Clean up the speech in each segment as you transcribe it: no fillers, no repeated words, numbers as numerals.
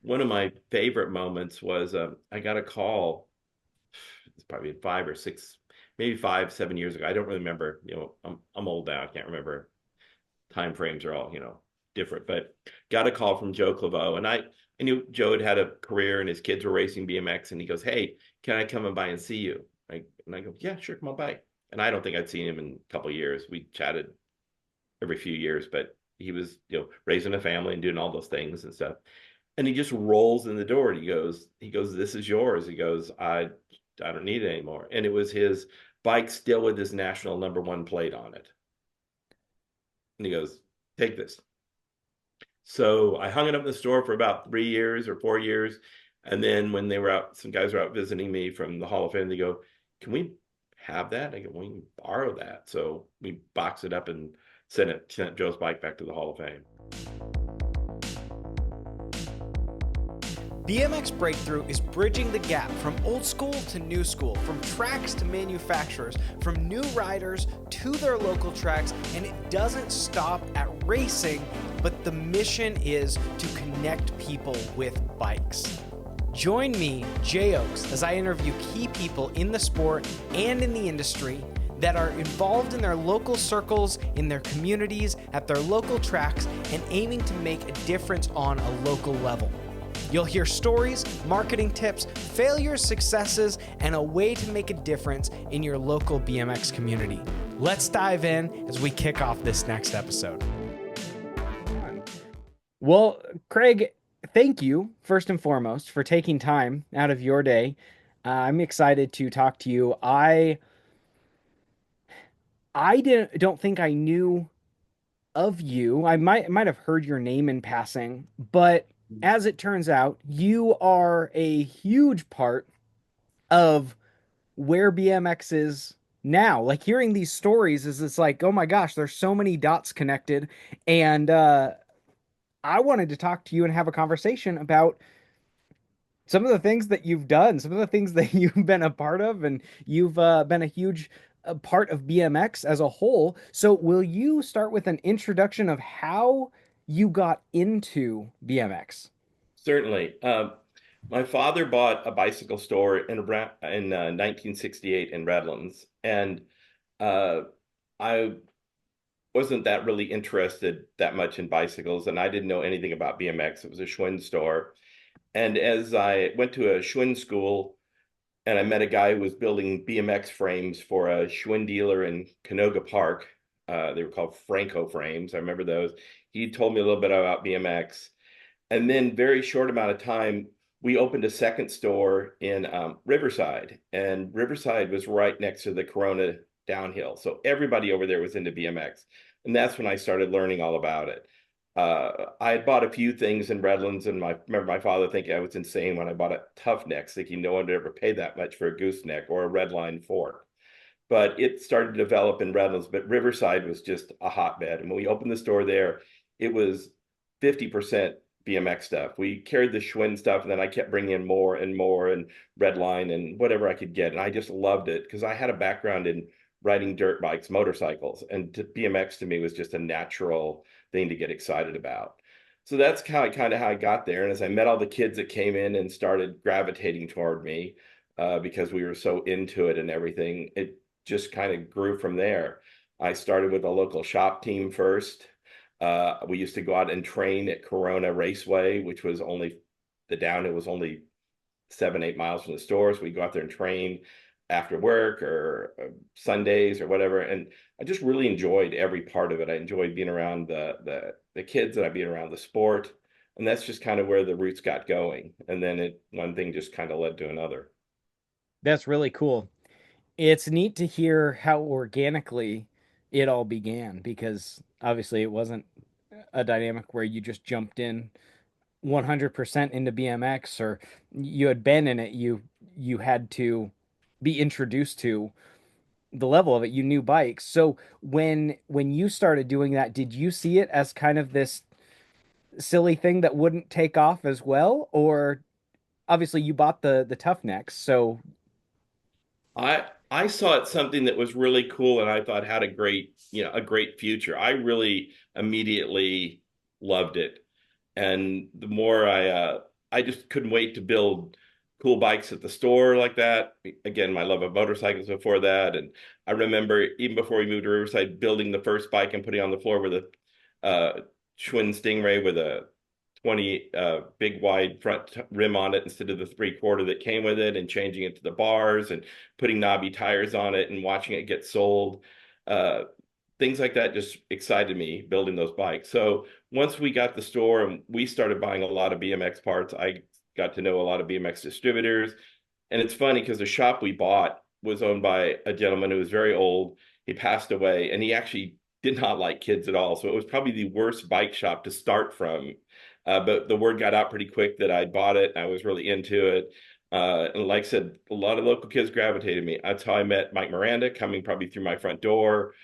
one of my favorite moments was I got a call. It's probably 5 or 6, maybe 5, 7 years ago. I don't really remember. I'm old now. I can't remember. Time frames are all different. But got a call from Joe Claveau, and I knew Joe had a career, and his kids were racing BMX, and he goes, "Hey, can I come and by and see you?" And I go, "Yeah, sure, come on by." And I don't think I'd seen him in a couple of years. We chatted every few years, but he was raising a family and doing all those things and stuff. And he just rolls in the door and he goes, "This is yours." He goes, I don't need it anymore. And it was his bike still with his national number 1 plate on it. And he goes, "Take this." So I hung it up in the store for about 3 years or 4 years. And then when they were out, some guys were out visiting me from the Hall of Fame. They go, "Can we have that?" I go, "We can borrow that." So we boxed it up and sent Joe's bike back to the Hall of Fame. BMX Breakthrough is bridging the gap from old school to new school, from tracks to manufacturers, from new riders to their local tracks, and it doesn't stop at racing, but the mission is to connect people with bikes. Join me, Jay Oaks, as I interview key people in the sport and in the industry that are involved in their local circles, in their communities, at their local tracks, and aiming to make a difference on a local level. You'll hear stories, marketing tips, failures, successes, and a way to make a difference in your local BMX community. Let's dive in as we kick off this next episode. Well, Craig, thank you, first and foremost, for taking time out of your day. I'm excited to talk to you. I don't think I knew of you. I might have heard your name in passing, but as it turns out, you are a huge part of where BMX is now. Like hearing these stories is it's like, oh my gosh, there's so many dots connected. And I wanted to talk to you and have a conversation about some of the things that you've done, some of the things that you've been a part of, and you've been a huge part of BMX as a whole. So, will you start with an introduction of how you got into BMX? Certainly. My father bought a bicycle store in 1968 in Redlands, and uh, I wasn't that really interested that much in bicycles, and I didn't know anything about BMX. It was a Schwinn store, and as I went to a Schwinn school, and I met a guy who was building BMX frames for a Schwinn dealer in Canoga Park. They were called Franco frames. I remember those. He told me a little bit about BMX. And then very short amount of time, we opened a second store in Riverside, and Riverside was right next to the Corona downhill. So everybody over there was into BMX. And that's when I started learning all about it. I had bought a few things in Redlands, and remember my father thinking I was insane when I bought a Tough Neck, thinking no one would ever pay that much for a gooseneck or a Redline fork. But it started to develop in Redlands, but Riverside was just a hotbed. And when we opened the store there, it was 50% BMX stuff. We carried the Schwinn stuff, and then I kept bringing in more and more and Redline and whatever I could get. And I just loved it because I had a background in riding dirt bikes, motorcycles, and BMX to me was just a natural thing to get excited about. So that's kind of how I got there. And as I met all the kids that came in and started gravitating toward me because we were so into it and everything, it just kind of grew from there. I started with a local shop team first. We used to go out and train at Corona Raceway, which was only the downhill was only 7, 8 miles from the store. So we go out there and train after work or Sundays or whatever. And I just really enjoyed every part of it. I enjoyed being around the kids, and I being around the sport. And that's just kind of where the roots got going. And then one thing just kind of led to another. That's really cool. It's neat to hear how organically it all began because obviously it wasn't a dynamic where you just jumped in 100% into BMX or you had been in it. You had to be introduced to the level of it. You knew bikes. So when you started doing that, did you see it as kind of this silly thing that wouldn't take off as well? Or obviously you bought the tough necks, so I saw it something that was really cool, and I thought had a great future. I really immediately loved it. And the more I I just couldn't wait to build cool bikes at the store like that. Again, my love of motorcycles before that. And I remember even before we moved to Riverside, building the first bike and putting on the floor with a Schwinn Stingray with a 20 big wide front rim on it instead of the 3/4 that came with it, and changing it to the bars and putting knobby tires on it and watching it get sold. Uh, Things like that just excited me building those bikes. So once we got the store and we started buying a lot of BMX parts, I got to know a lot of BMX distributors. And it's funny because the shop we bought was owned by a gentleman who was very old. He passed away and he actually did not like kids at all. So it was probably the worst bike shop to start from. But the word got out pretty quick that I bought it. I was really into it. And like I said, a lot of local kids gravitated me. That's how I met Mike Miranda coming probably through my front door.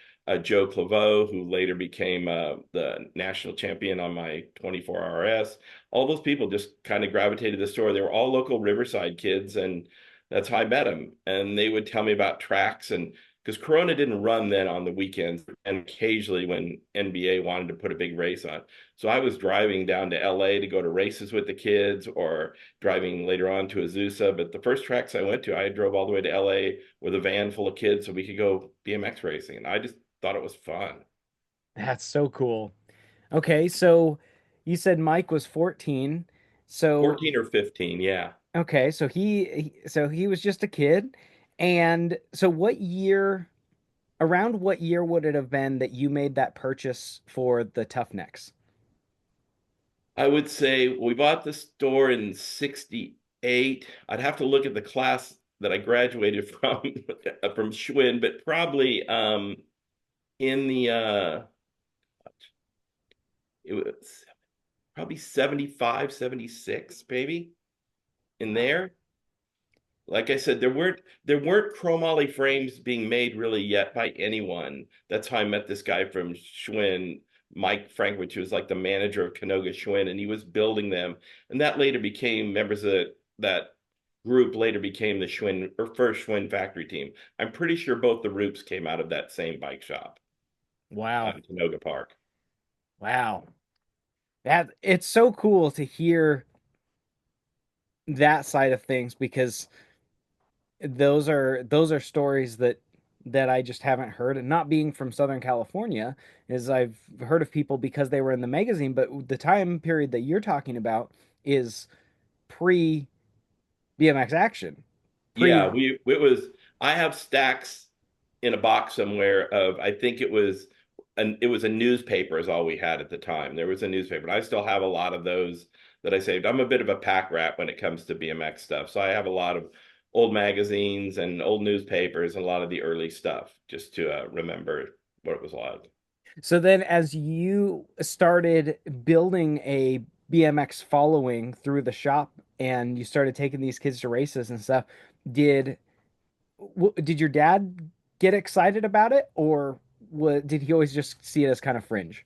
Joe Claveau, who later became the national champion on my 24 RRS. All those people just kind of gravitated to the store. They were all local Riverside kids, and that's how I met them. And they would tell me about tracks, and because Corona didn't run then on the weekends, and occasionally when NBA wanted to put a big race on. So I was driving down to LA to go to races with the kids, or driving later on to Azusa. But the first tracks I went to, I drove all the way to LA with a van full of kids so we could go BMX racing. And I just thought it was fun. That's so cool. Okay, so you said Mike was 14. So 14 or 15, yeah. okay, so so he was just a kid. And so what year, around what year would it have been that you made that purchase for the Tough Necks? I would say we bought the store in 68. I'd have to look at the class that I graduated from from Schwinn, but probably in the it was probably 75, 76, maybe in Wow. there. Like I said, there weren't chromoly frames being made really yet by anyone. That's how I met this guy from Schwinn, Mike Frankwich, who was like the manager of Canoga Schwinn, and he was building them. And that later became members of that group later became the Schwinn or first Schwinn factory team. I'm pretty sure both the Roops came out of that same bike shop Wow. out in Canoga Park. Wow. That it's so cool to hear that side of things because those are stories that I just haven't heard. And not being from Southern California, is I've heard of people because they were in the magazine, but the time period that you're talking about is pre BMX action. Yeah, Pre it was I have stacks in a box somewhere of I think it was a newspaper is all we had at the time. There was a newspaper. And I still have a lot of those that I saved. I'm a bit of a pack rat when it comes to BMX stuff. So I have a lot of old magazines and old newspapers and a lot of the early stuff just to remember what it was like. So then as you started building a BMX following through the shop and you started taking these kids to races and stuff, did did your dad get excited about it, or did he always just see it as kind of fringe?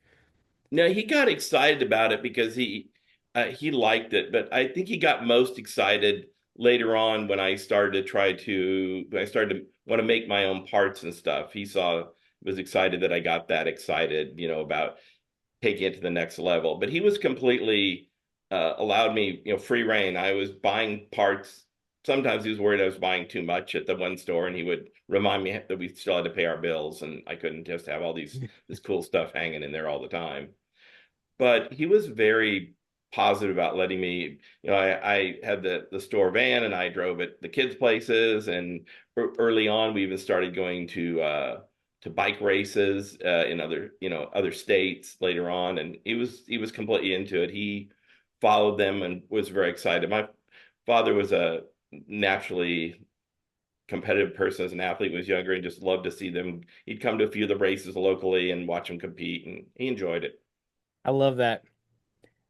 No, he got excited about it because he liked it, but I think he got most excited later on when I started to want to make my own parts and stuff. He saw was excited that I got that excited, about taking it to the next level. But he was completely allowed me, free reign. I was buying parts. Sometimes he was worried I was buying too much at the one store, and he would remind me that we still had to pay our bills, and I couldn't just have all this cool stuff hanging in there all the time. But he was very positive about letting me, I had the store van and I drove it the kids places, and early on we even started going to bike races in other states later on, and he was completely into it. He followed them and was very excited. My father was a naturally competitive person as an athlete, was younger, and just loved to see them. He'd come to a few of the races locally and watch them compete, and he enjoyed it. I love that.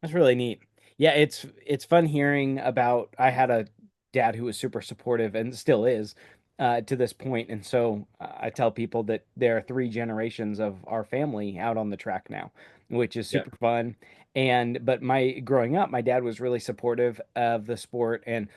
That's really neat. Yeah, it's fun hearing about. I had a dad who was super supportive and still is to this point, and so I tell people that there are three generations of our family out on the track now, which is Yeah. super fun. And but my growing up, my dad was really supportive of the sport, and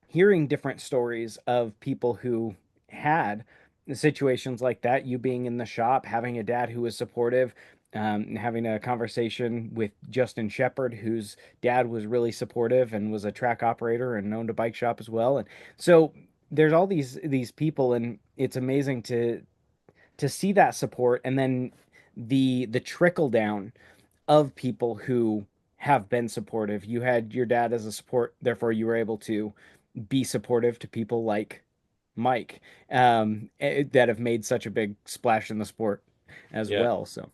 hearing different stories of people who had situations like that, you being in the shop, having a dad who was supportive, having a conversation with Justin Shepard, whose dad was really supportive and was a track operator and owned a bike shop as well. And so there's all these people, and it's amazing to see that support, and then the trickle down of people who have been supportive. You had your dad as a support, therefore you were able to be supportive to people like Mike, that have made such a big splash in the sport as Yeah. well. So,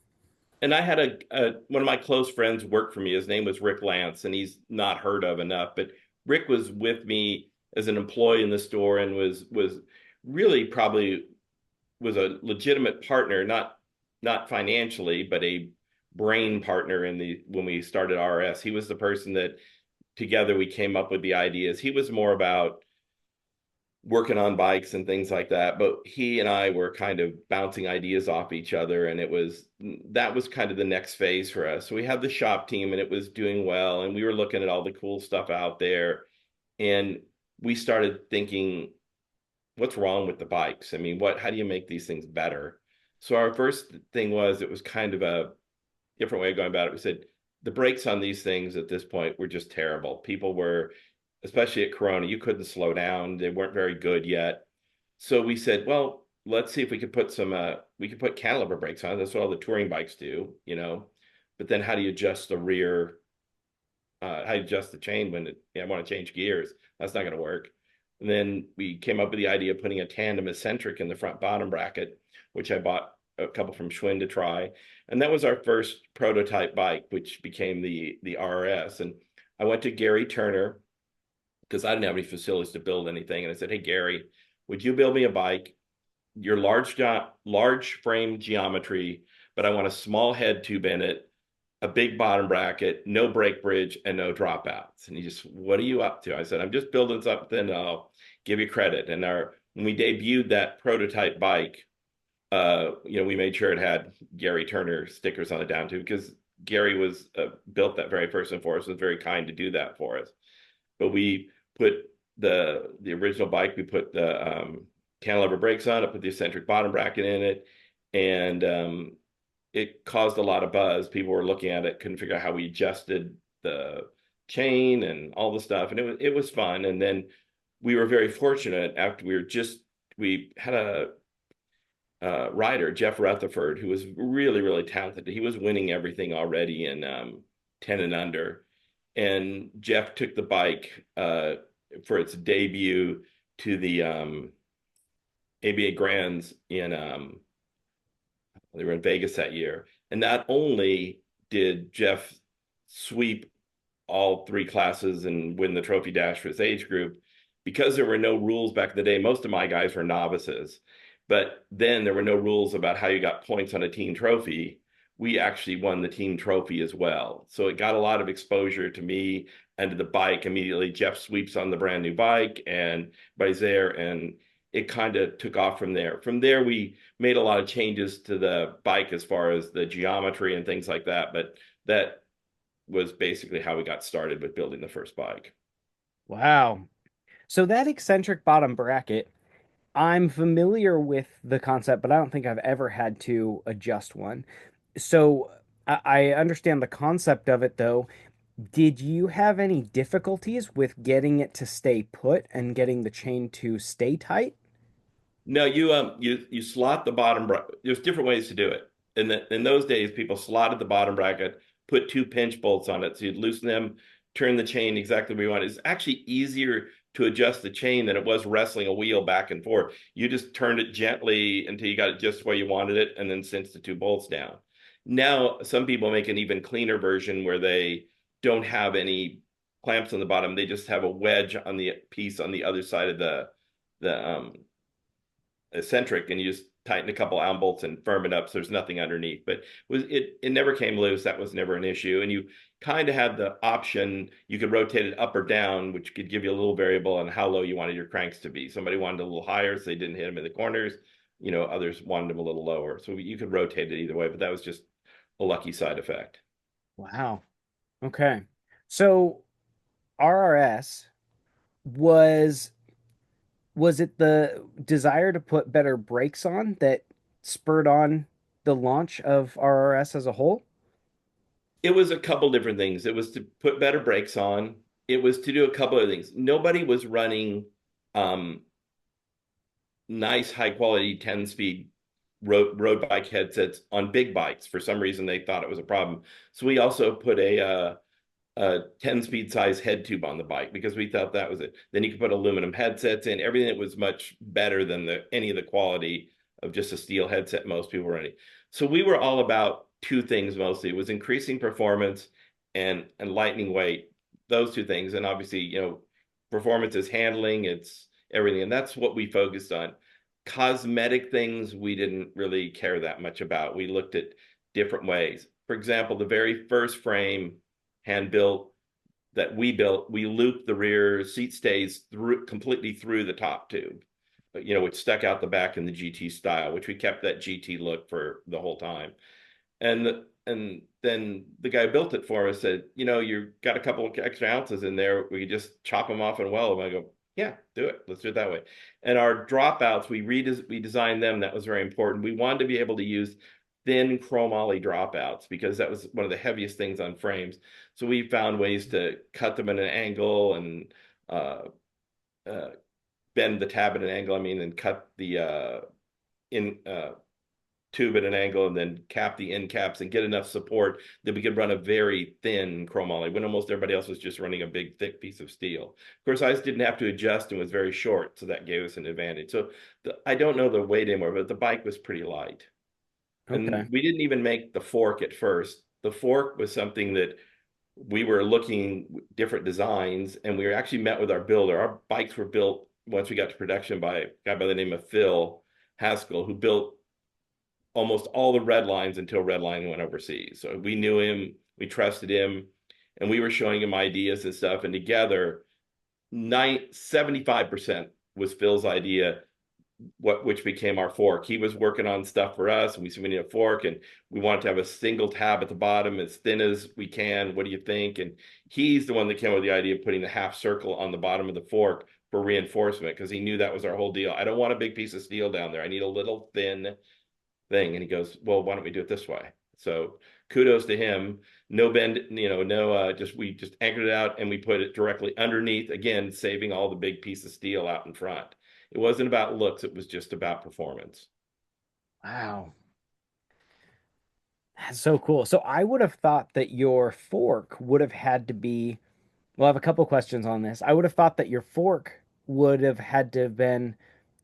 And I had a one of my close friends work for me. His name was Rick Lance, and he's not heard of enough. But Rick was with me as an employee in the store and was really probably was a legitimate partner, not financially, but a brain partner in the when we started RS. He was the person that together we came up with the ideas. He was more about working on bikes and things like that, but he and I were kind of bouncing ideas off each other, and it was that was kind of the next phase for us. So we had the shop team and it was doing well, and we were looking at all the cool stuff out there, and we started thinking, what's wrong with the bikes? I mean, how do you make these things better? So our first thing was it was kind of a different way of going about it. We said the brakes on these things at this point were just terrible. People were, especially at Corona, you couldn't slow down. They weren't very good yet. So we said, well, let's see if we could put we could put cantilever brakes on. That's what all the touring bikes do, you know. But then how do you adjust the rear? How do you adjust the chain when I want to change gears? That's not going to work. And then we came up with the idea of putting a tandem eccentric in the front bottom bracket, which I bought a couple from Schwinn to try. And that was our first prototype bike, which became the RRS. And I went to Gary Turner because I didn't have any facilities to build anything. And I said, hey, Gary, would you build me a bike? Your large frame geometry, but I want a small head tube in it, a big bottom bracket, no brake bridge, and no dropouts. And he just, what are you up to? I said, I'm just building something. I'll give you credit. And when we debuted that prototype bike, we made sure it had Gary Turner stickers on it down too, because Gary was built that very first and for us, was very kind to do that for us. But we put the original bike, we put the cantilever brakes on it, put the eccentric bottom bracket in it, and it caused a lot of buzz. People were looking at it, couldn't figure out how we adjusted the chain and all the stuff, and it was fun. And then we were very fortunate after we had a rider, Jeff Rutherford, who was really, really talented. He was winning everything already in 10 and under. And Jeff took the bike for its debut to the ABA Grands they were in Vegas that year. And not only did Jeff sweep all three classes and win the trophy dash for his age group, because there were no rules back in the day, most of my guys were novices. But then there were no rules about how you got points on a team trophy. We actually won the team trophy as well. So it got a lot of exposure to me and to the bike. Immediately, Jeff sweeps on the brand new bike and everybody's there. And it kind of took off from there. From there, we made a lot of changes to the bike as far as the geometry and things like that. But that was basically how we got started with building the first bike. wow. So that eccentric bottom bracket, I'm familiar with the concept, but I don't think I've ever had to adjust one. So I understand the concept of it, though. Did you have any difficulties with getting it to stay put and getting the chain to stay tight? No, you slot the bottom bracket. There's different ways to do it. In those days, people slotted the bottom bracket, put two pinch bolts on it, so you'd loosen them, turn the chain exactly where you want. It's actually easier to adjust the chain than it was wrestling a wheel back and forth. You just turned it gently until you got it just where you wanted it, and then cinched the two bolts down. Now, some people make an even cleaner version where they don't have any clamps on the bottom. They just have a wedge on the piece on the other side of the eccentric, and you just tighten a couple Allen bolts and firm it up so there's nothing underneath. But it never came loose. That was never an issue. And you kind of had the option, you could rotate it up or down, which could give you a little variable on how low you wanted your cranks to be. Somebody wanted a little higher so they didn't hit them in the corners. Others wanted them a little lower. So you could rotate it either way, but that was just a lucky side effect. Wow. Okay. So RRS was was it the desire to put better brakes on that spurred on the launch of RRS as a whole? It was a couple different things. It was to put better brakes on. It was to do a couple of things. Nobody was running um, nice, high quality 10-speed road bike headsets on big bikes. For some reason, they thought it was a problem. So we also put a 10-speed size head tube on the bike because we thought that was it. Then you could put aluminum headsets in, everything that was much better than any of the quality of just a steel headset most people were running. So we were all about two things mostly. It was increasing performance and lightening weight, those two things. And obviously, performance is handling, it's everything. And that's what we focused on. Cosmetic things we didn't really care that much about. We looked at different ways. For example, the very first frame hand built that we built, we looped the rear seat stays completely through the top tube, which stuck out the back in the GT style, which we kept that GT look for the whole time. And then the guy who built it for us said, you got a couple of extra ounces in there. We could just chop them off and weld them. I go, yeah, do it. Let's do it that way. And our dropouts, we designed them. That was very important. We wanted to be able to use thin chromoly dropouts because that was one of the heaviest things on frames. So we found ways to cut them at an angle and uh, bend the tab at an angle. I mean, and cut the in tube at an angle and then cap the end caps and get enough support that we could run a very thin chromoly when almost everybody else was just running a big thick piece of steel. Of course, I didn't have to adjust and was very short, so that gave us an advantage. So I don't know the weight anymore, but the bike was pretty light. Okay. And we didn't even make the fork at first. The fork was something that we were looking different designs, and we were actually met with our builder. Our bikes were built once we got to production by a guy by the name of Phil Haskell, who built almost all the red lines until Redline went overseas. So we knew him, we trusted him, and we were showing him ideas and stuff. And together, 75% was Phil's idea, which became our fork. He was working on stuff for us, and we said we need a fork, and we wanted to have a single tab at the bottom as thin as we can. What do you think? And he's the one that came up with the idea of putting the half circle on the bottom of the fork for reinforcement because he knew that was our whole deal. I don't want a big piece of steel down there. I need a little thin thing. And he goes, well, why don't we do it this way? So kudos to him. No bend, we just anchored it out and we put it directly underneath, again, saving all the big piece of steel out in front. It wasn't about looks, it was just about performance. Wow. That's so cool. So I would have thought that your fork would have had to be, well, I have a couple questions on this. I would have thought that your fork would have had to have been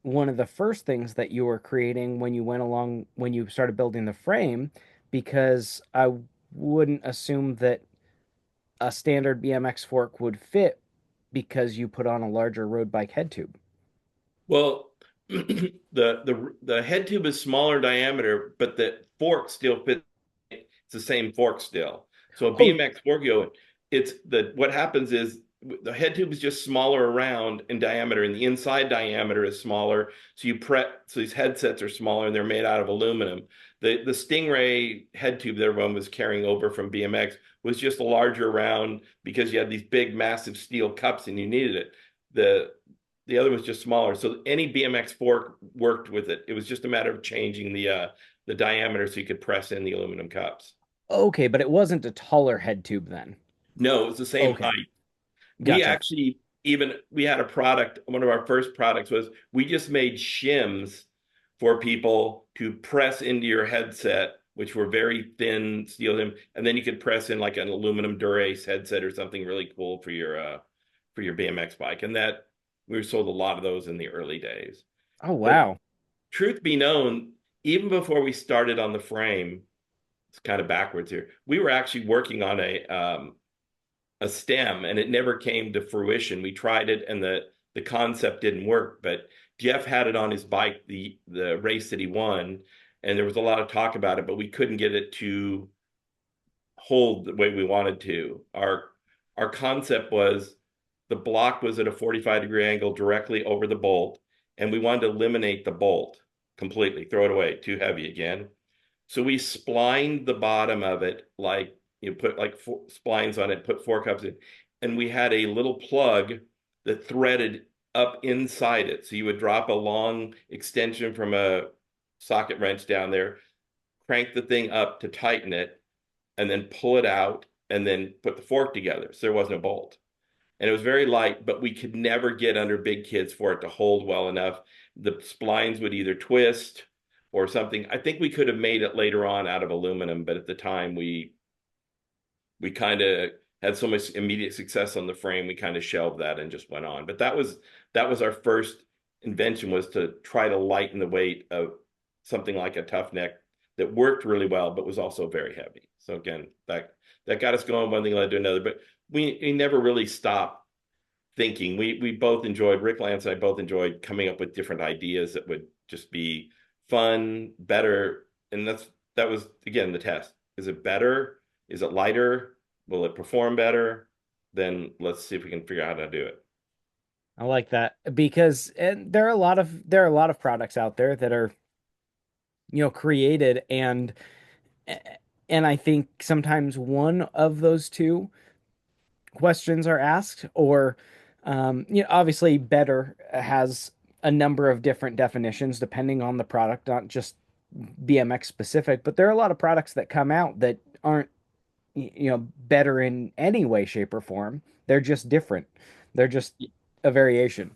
one of the first things that you were creating when you went along, when you started building the frame, because I wouldn't assume that a standard BMX fork would fit because you put on a larger road bike head tube. Well, the head tube is smaller diameter, but the fork still fits. It's the same fork still. So a Oh, BMX fork, it's what happens is the head tube is just smaller around in diameter, and the inside diameter is smaller. So these headsets are smaller, and they're made out of aluminum. The Stingray head tube that everyone was carrying over from BMX was just a larger round because you had these big, massive steel cups, and you needed it. The other was just smaller. So any BMX fork worked with it. It was just a matter of changing the diameter so you could press in the aluminum cups. okay, but it wasn't a taller head tube then. No, it was the same Okay, height. We gotcha. actually we had a product. One of our first products was we just made shims for people to press into your headset, which were very thin steel, and then you could press in like an aluminum Durace headset or something really cool for your BMX bike. And that we sold a lot of those in the early days. Oh, But wow. truth be known, even before we started on the frame, it's kind of backwards here. We were actually working on a stem, and it never came to fruition. We tried it, and the concept didn't work. But Jeff had it on his bike the race that he won, and there was a lot of talk about it, but we couldn't get it to hold the way we wanted to. Our concept was the block was at a 45-degree angle directly over the bolt, and we wanted to eliminate the bolt completely, throw it away, too heavy again. So we splined the bottom of it, like you put like splines on it, put four cups in, and we had a little plug that threaded up inside it. So you would drop a long extension from a socket wrench down there, crank the thing up to tighten it, and then pull it out, and then put the fork together. So there wasn't a bolt. And it was very light, but we could never get under big kids for it to hold well enough. The splines would either twist or something. I think we could have made it later on out of aluminum, but at the time we kind of had so much immediate success on the frame, we kind of shelved that and just went on. But that was our first invention, was to try to lighten the weight of something like a tough neck that worked really well, but was also very heavy. So again, that got us going. One thing led to another, but we never really stopped thinking. We both enjoyed, Rick Lance and I both enjoyed coming up with different ideas that would just be fun, better, and that was again the test. Is it better? Is it lighter? Will it perform better? Then let's see if we can figure out how to do it. I like that because and there are a lot of products out there that are, created and I think sometimes one of those two questions are asked, or obviously better has a number of different definitions depending on the product, not just BMX specific, but there are a lot of products that come out that aren't better in any way, shape, or form. They're just different. They're just a variation.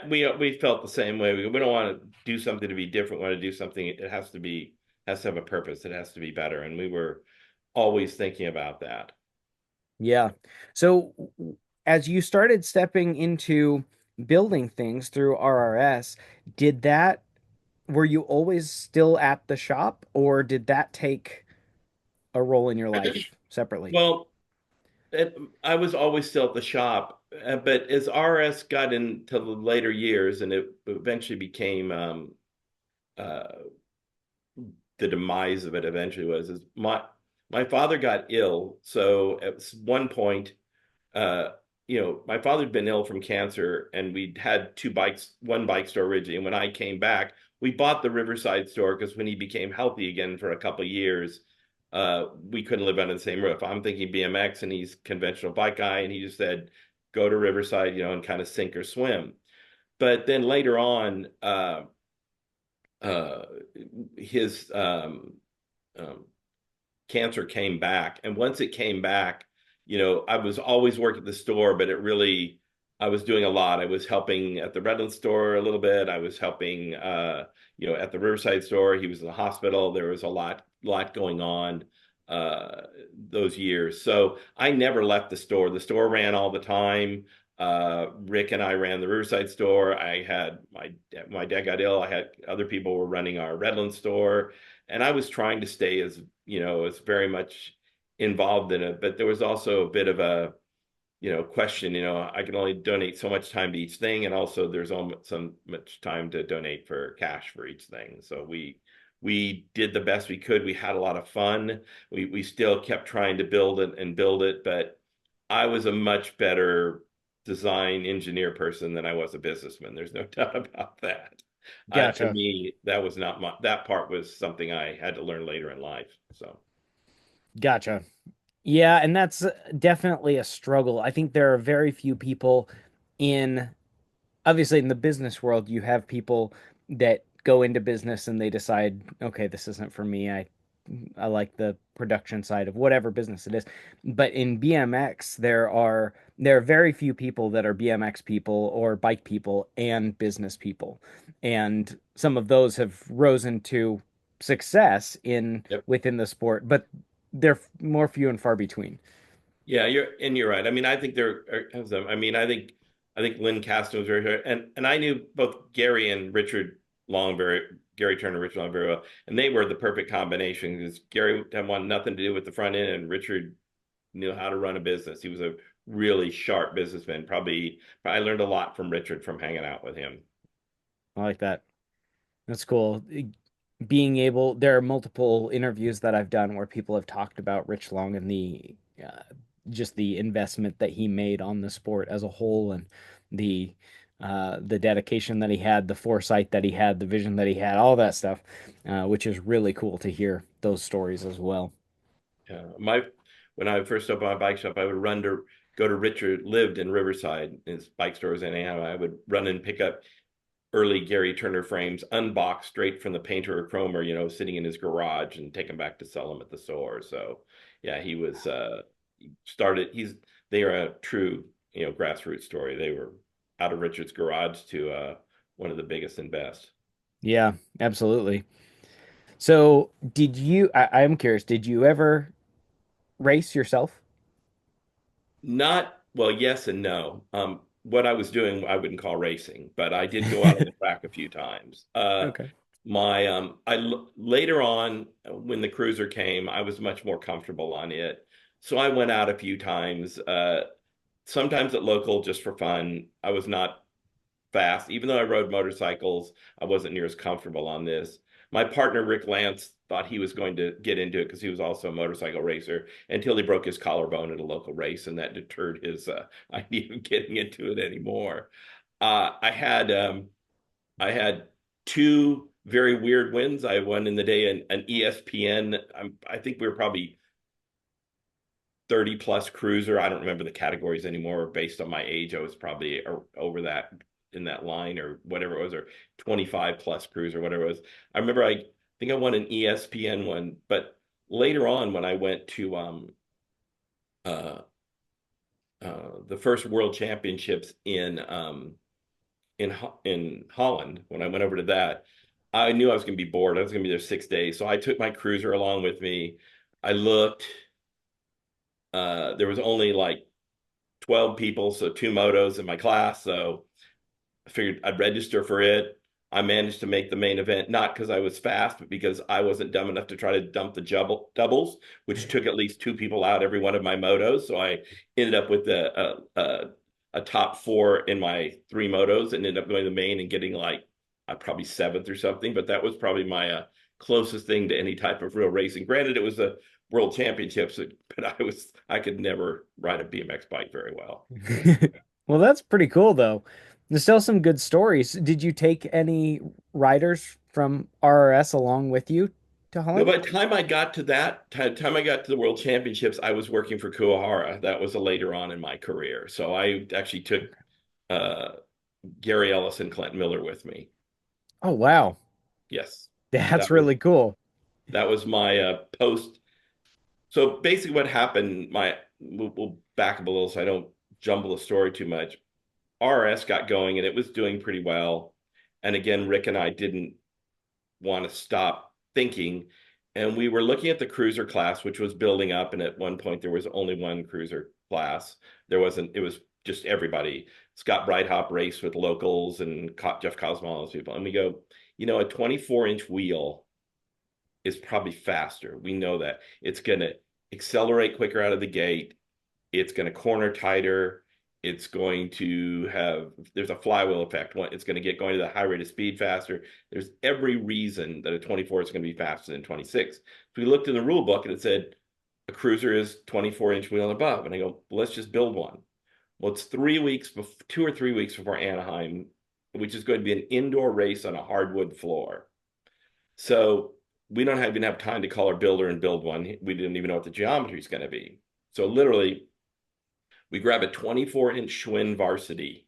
We felt the same way. We don't want to do something to be different. We want to do something. It has to have a purpose. It has to be better. And we were always thinking about that. Yeah. So as you started stepping into building things through RRS, did that, were you always still at the shop, or did that take a role in your life separately? Well, I was always still at the shop, but as RS got into the later years, and it eventually became uh, the demise of it. Eventually was is my father got ill, so at one point, uh, my father had been ill from cancer, and we'd had one bike store originally. And when I came back, we bought the Riverside store because when he became healthy again for a couple of years, we couldn't live under the same roof. I'm thinking BMX, and he's conventional bike guy, and he just said, "Go to Riverside, and kind of sink or swim." But then later on, uh, his um, cancer came back. And once it came back, I was always working at the store, but I was doing a lot. I was helping at the Redlands store a little bit. I was helping, at the Riverside store. He was in the hospital. There was a lot going on those years. So I never left the store. The store ran all the time. Rick and I ran the Riverside store. I had my dad got ill. I had other people were running our Redlands store, and I was trying to stay as very much involved in it. But there was also a bit of a question. I can only donate so much time to each thing, and also there's almost so much time to donate for cash for each thing. So we did the best we could. We had a lot of fun. We still kept trying to build it and build it, but I was a much better design engineer person than I was a businessman. There's no doubt about that. To Gotcha. me, that part was something I had to learn later in life. So Gotcha. Yeah, and that's definitely a struggle. I think there are very few people in, obviously in the business world, you have people that go into business and they decide, okay, this isn't for me. I like the production side of whatever business it is. But in BMX, there are very few people that are BMX people or bike people and business people. And some of those have risen to success in yep. within the sport, but they're more few and far between. Yeah, you're right. I mean, I think there are some. I mean, I think Lynn Caston was very good, and I knew both Gary and Richard Long Gary Turner, Richard Long very well, and they were the perfect combination because Gary had want nothing to do with the front end, and Richard knew how to run a business. He was a really sharp businessman. Probably I learned a lot from Richard from hanging out with him. I like that. That's cool. Being able, there are multiple interviews that I've done where people have talked about Rich Long and just the investment that he made on the sport as a whole, and the the dedication that he had, the foresight that he had, the vision that he had, all that stuff, which is really cool to hear those stories as well. My when I first opened my bike shop, I would run to go to Richard lived in Riverside. His bike store was in Anaheim. I would run and pick up. early Gary Turner frames unboxed straight from the painter or chromer, sitting in his garage and take them back to sell them at the store. So yeah, he was started. They are a true grassroots story. They were out of Richard's garage to one of the biggest and best. Yeah, absolutely. So, I'm curious, did you ever race yourself? Not well, yes and no. What I was doing, I wouldn't call racing, but I did go out on the track a few times. Okay. Later on, when the cruiser came, I was much more comfortable on it, so I went out a few times. Sometimes at local just for fun. I was not fast. Even though I rode motorcycles, I wasn't near as comfortable on this. My partner, Rick Lance, thought he was going to get into it because he was also a motorcycle racer until he broke his collarbone at a local race, and that deterred his idea of getting into it anymore. I had two very weird wins. I won in the day an ESPN. I think we were probably 30 plus cruiser. I don't remember the categories anymore. Based on my age, I was probably over that in that line or whatever it was, or 25 plus cruiser, whatever it was. I remember I think I won an ESPN one, but later on when I went to uh, the first World Championships in Holland, when I went over to that, I knew I was going to be bored. I was going to be there 6 days, so I took my cruiser along with me. I looked. There was only like 12 people, so two motos in my class. So I figured I'd register for it. I managed to make the main event, not because I was fast, but because I wasn't dumb enough to try to dump the doubles, which took at least two people out every one of my motos. So I ended up with a top four in my three motos and ended up going to the main and getting like probably seventh or something. But that was probably my closest thing to any type of real racing. Granted, it was a world championships, but I could never ride a BMX bike very well. Well, that's pretty cool though. There's still some good stories. Did you take any riders from RRS along with you to No, Holland? by the time I got to time I got to the World Championships, I was working for Kuwahara. That was a later on in my career. So I actually took uh, Gary Ellis and Clint Miller with me. Oh, wow. Yes, That's that was really cool. that was my post. So basically, what happened? We'll back up a little so I don't jumble the story too much. RRS got going and it was doing pretty well. And again, Rick and I didn't want to stop thinking. And we were looking at the cruiser class, which was building up. And at one point, there was only one cruiser class. There wasn't, it was just everybody. Scott Breithaupt raced with locals and Jeff Cosmo and those people. And we go, a 24-inch wheel is probably faster. We know that. It's going to accelerate quicker out of the gate. It's going to corner tighter. It's going to there's a flywheel effect. It's going to get going to the high rate of speed faster. There's every reason that a 24 is going to be faster than 26. So we looked in the rule book and it said a cruiser is 24-inch wheel and above. And I go, well, let's just build one. Well, it's 2 or 3 weeks before Anaheim, which is going to be an indoor race on a hardwood floor. So we don't even have time to call our builder and build one. We didn't even know what the geometry is going to be. So literally, we grab a 24-inch Schwinn Varsity,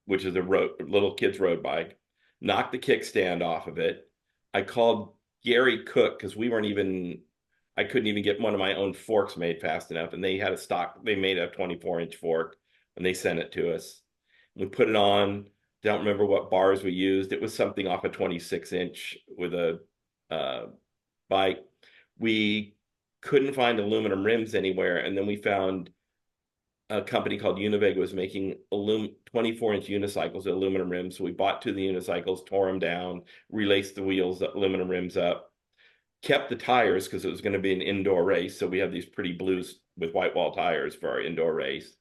which is a little kid's road bike, knock the kickstand off of it. I called Gary Cook because I couldn't even get one of my own forks made fast enough. And they made a 24-inch fork and they sent it to us. We put it on. Don't remember what bars we used. It was something off a 26-inch with a bike. We couldn't find aluminum rims anywhere. And then we found a company called Univeg was making 24-inch unicycles with aluminum rims. So we bought two of the unicycles, tore them down, relaced the wheels, the aluminum rims up, kept the tires because it was going to be an indoor race. So we have these pretty blues with white wall tires for our indoor race.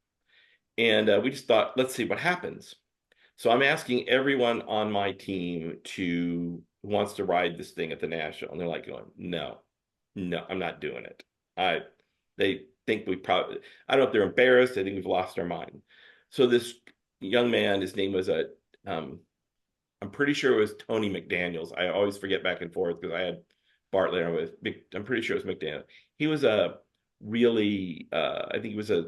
And we just thought, let's see what happens. So I'm asking everyone on my team who wants to ride this thing at the national. And they're like going, no, I'm not doing it. They think I don't know if they're embarrassed. I think we've lost our mind. So this young man, his name was I'm pretty sure it was Tony McDaniels. I always forget back and forth because I had Bartlett with, I'm pretty sure it was McDaniel. He was a really, I think he was a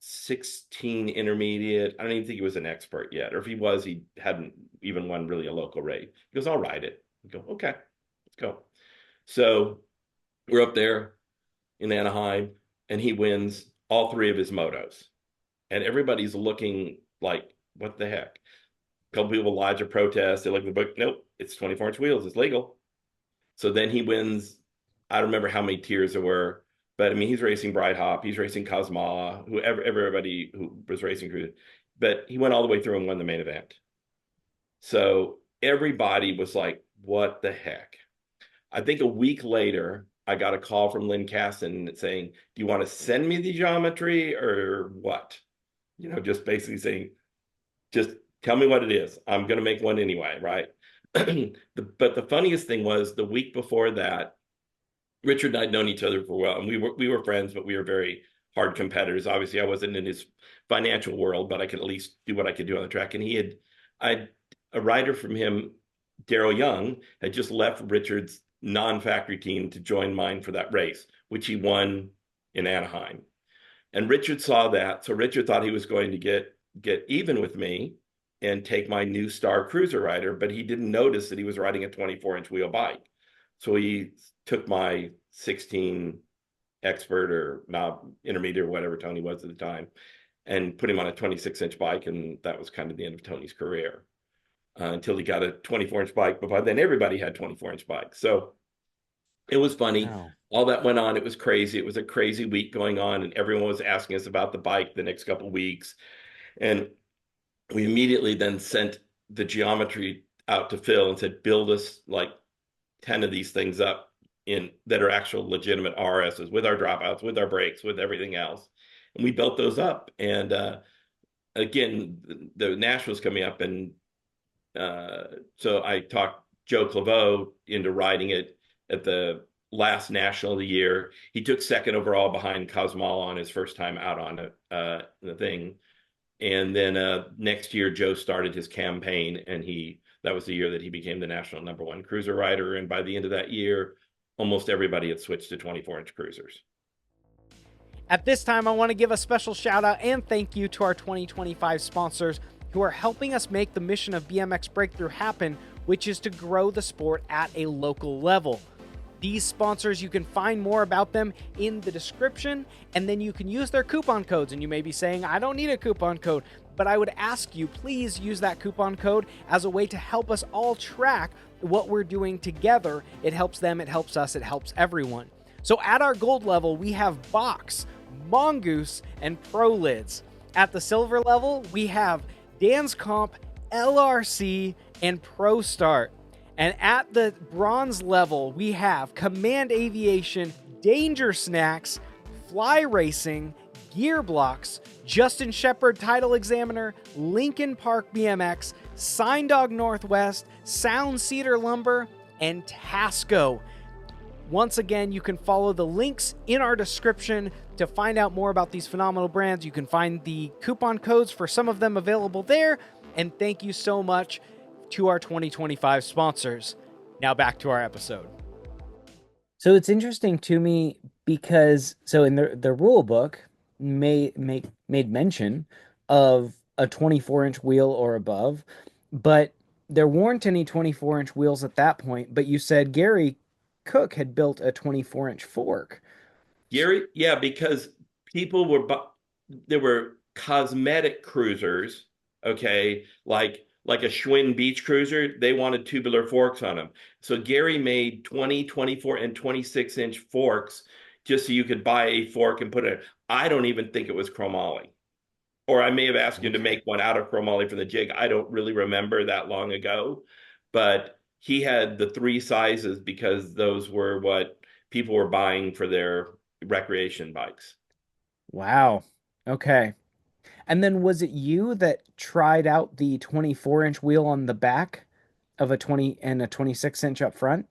16 intermediate. I don't even think he was an expert yet, or if he was, he hadn't even won really a local race. He goes, I'll ride it. I go, okay, let's go. So we're up there in Anaheim, and he wins all three of his motos. And everybody's looking like, what the heck? A couple people lodge a protest. They look at the book. Nope, it's 24-inch wheels. It's legal. So then he wins. I don't remember how many tiers there were, but I mean, he's racing Bright Hop. He's racing Cosma, whoever, everybody who was racing cruise. But he went all the way through and won the main event. So everybody was like, what the heck? I think a week later, I got a call from Lynn Casson saying, do you want to send me the geometry or what? Just basically saying, just tell me what it is. I'm going to make one anyway, right? But the funniest thing was the week before that, Richard and I'd known each other for a while, and we were friends, but we were very hard competitors. Obviously, I wasn't in his financial world, but I could at least do what I could do on the track. And a rider from him, Daryl Young, had just left Richard's non-factory team to join mine for that race, which he won in Anaheim. And Richard saw that, so Richard thought he was going to get even with me and take my new star cruiser rider, but he didn't notice that he was riding a 24-inch wheel bike. So he took my 16 expert or knob intermediate or whatever Tony was at the time and put him on a 26-inch bike, and that was kind of the end of Tony's career until he got a 24-inch bike. But by then everybody had 24-inch bikes. So it was funny. Wow. All that went on. It was crazy. It was a crazy week going on, and everyone was asking us about the bike the next couple of weeks. And we immediately then sent the geometry out to Phil and said, build us like 10 of these things up in that are actual legitimate RSs with our dropouts, with our brakes, with everything else. And we built those up. And again, the Nationals coming up, and so I talked Joe Claveau into riding it at the last National of the year. He took second overall behind Cosmala on his first time out on the thing. And then next year, Joe started his campaign, and that was the year that he became the national #1 cruiser rider. And by the end of that year, almost everybody had switched to 24-inch cruisers. At this time, I want to give a special shout out and thank you to our 2025 sponsors who are helping us make the mission of BMX Breakthrough happen, which is to grow the sport at a local level. These sponsors, you can find more about them in the description, and then you can use their coupon codes. And you may be saying, I don't need a coupon code, but I would ask you, please use that coupon code as a way to help us all track what we're doing together. It helps them, it helps us, it helps everyone. So at our gold level, we have Box, Mongoose, and Pro Lids. At the silver level, we have Dan's Comp, LRC, and Pro Start. And at the bronze level, we have Command Aviation, Danger Snacks, Fly Racing, Gear Blocks, Justin Shepard Title Examiner, Lincoln Park BMX, Sign Dog Northwest, Sound Cedar Lumber, and Tasco. Once again, you can follow the links in our description to find out more about these phenomenal brands. You can find the coupon codes for some of them available there. And thank you so much to our 2025 sponsors. Now back to our episode. So it's interesting to me because in the rule book made mention of a 24-inch wheel or above, but there weren't any 24-inch wheels at that point. But you said Gary Cook had built a 24-inch fork. Gary, yeah, because there were cosmetic cruisers, okay, like a Schwinn Beach Cruiser. They wanted tubular forks on them. So Gary made 20, 24, and 26-inch forks just so you could buy a fork and put it. I don't even think it was chromoly. Or I may have asked him to make one out of chromoly for the jig. I don't really remember that long ago. But he had the 3 sizes because those were what people were buying for their recreation bikes. Wow. Okay. And then was it you that tried out the 24-inch wheel on the back of a 20 and a 26-inch up front?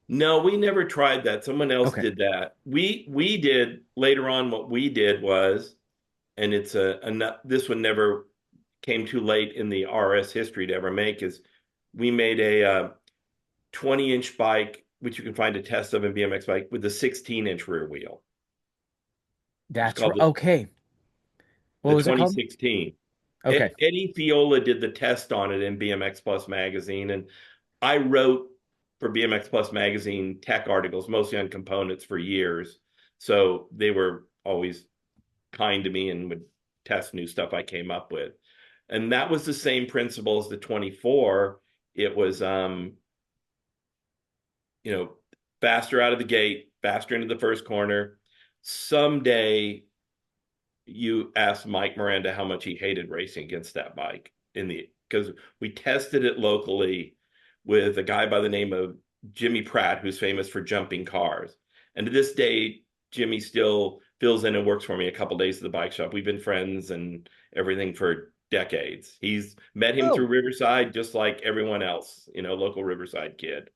No, we never tried that. Someone else Okay. did that. We did later on. What we did was, and this one never came too late in the RS history to ever make, is we made a 20-inch bike, which you can find a test of in BMX bike, with a 16-inch rear wheel. That's right. Okay. What the was it called? 2016. Okay. Eddie Fiola did the test on it in BMX Plus magazine, and I wrote for BMX Plus magazine tech articles, mostly on components for years. So they were always kind to me and would test new stuff I came up with. And that was the same principle as the 24. It was you know, faster out of the gate, faster into the first corner. Someday you asked Mike Miranda how much he hated racing against that bike in the because we tested it locally with a guy by the name of Jimmy Pratt, who's famous for jumping cars. And to this day, Jimmy still fills in and works for me a couple days at the bike shop. We've been friends and everything for decades. He's met him through Oh, Riverside, just like everyone else, local Riverside kid.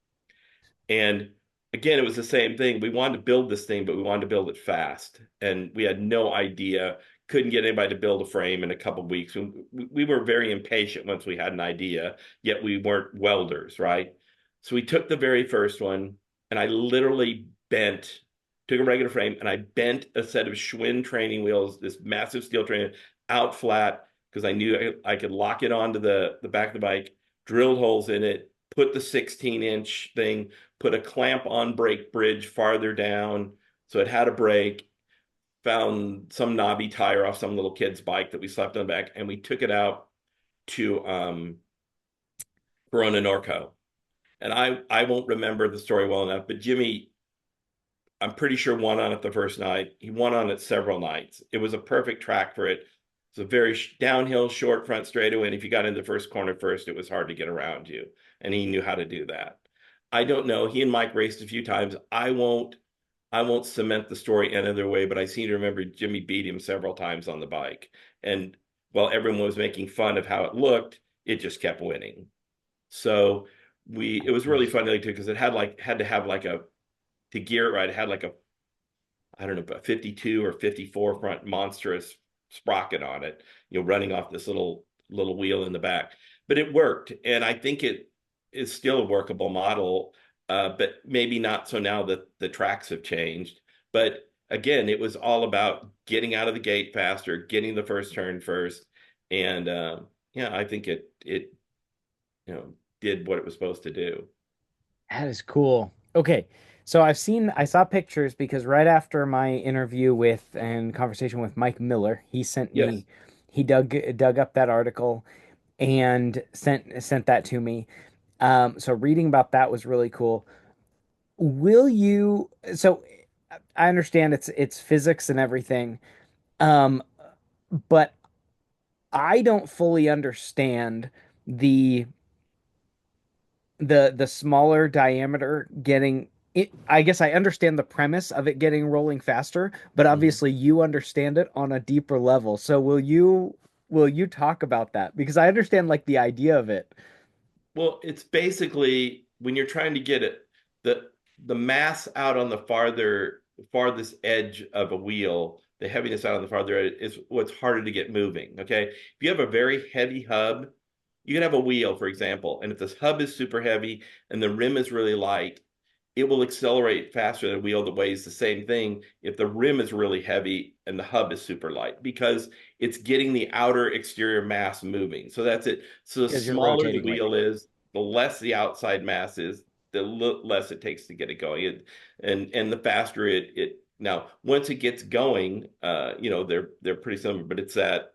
And again, it was the same thing. We wanted to build this thing, but we wanted to build it fast. And we had no idea, couldn't get anybody to build a frame in a couple of weeks. We were very impatient once we had an idea, yet we weren't welders, right? So we took the very first one and I literally took a regular frame and I bent a set of Schwinn training wheels, this massive steel training, out flat because I knew I could lock it onto the back of the bike, drilled holes in it, put the 16-inch thing, put a clamp on brake bridge farther down so it had a brake, found some knobby tire off some little kid's bike that we slapped on the back, and we took it out to Corona Norco. And I won't remember the story well enough, but Jimmy, I'm pretty sure, won on it the first night. He won on it several nights. It was a perfect track for it. It's a very downhill, short front straightaway. And if you got into the first corner first, it was hard to get around you. And he knew how to do that. I don't know. He and Mike raced a few times. I won't cement the story any other way, but I seem to remember Jimmy beat him several times on the bike. And while everyone was making fun of how it looked, it just kept winning. So it was really funny too because it had to have like to gear it right, it had like a I don't know, a 52 or 54 front monstrous sprocket on it, running off this little wheel in the back. But it worked, and I think it is still a workable model, but maybe not so now that the tracks have changed. But again, it was all about getting out of the gate faster, getting the first turn first, and yeah, I think it did what it was supposed to do. that is cool. Okay. So I saw pictures because right after my interview with and conversation with Mike Miller, Yes. he dug up that article and sent that to me. So reading about that was really cool. Will you, so I understand it's physics and everything. Um, but I don't fully understand the the smaller diameter getting it. I guess I understand the premise of it getting rolling faster, but Mhm. obviously you understand it on a deeper level. So will you talk about that? Because I understand like the idea of it. Well, it's basically when you're trying to get it, the the mass out on the farthest edge of a wheel, the heaviness out on the farther edge is what's harder to get moving. Okay. If you have a very heavy hub, you can have a wheel, for example, and if this hub is super heavy and the rim is really light, it will accelerate faster than a wheel that weighs the same thing if the rim is really heavy and the hub is super light because it's getting the outer exterior mass moving. So that's it. So the Because you're smaller the rotating with wheel it. is, the less the outside mass is, the less it takes to get it going. And the faster it now once it gets going, they're pretty similar, but it's that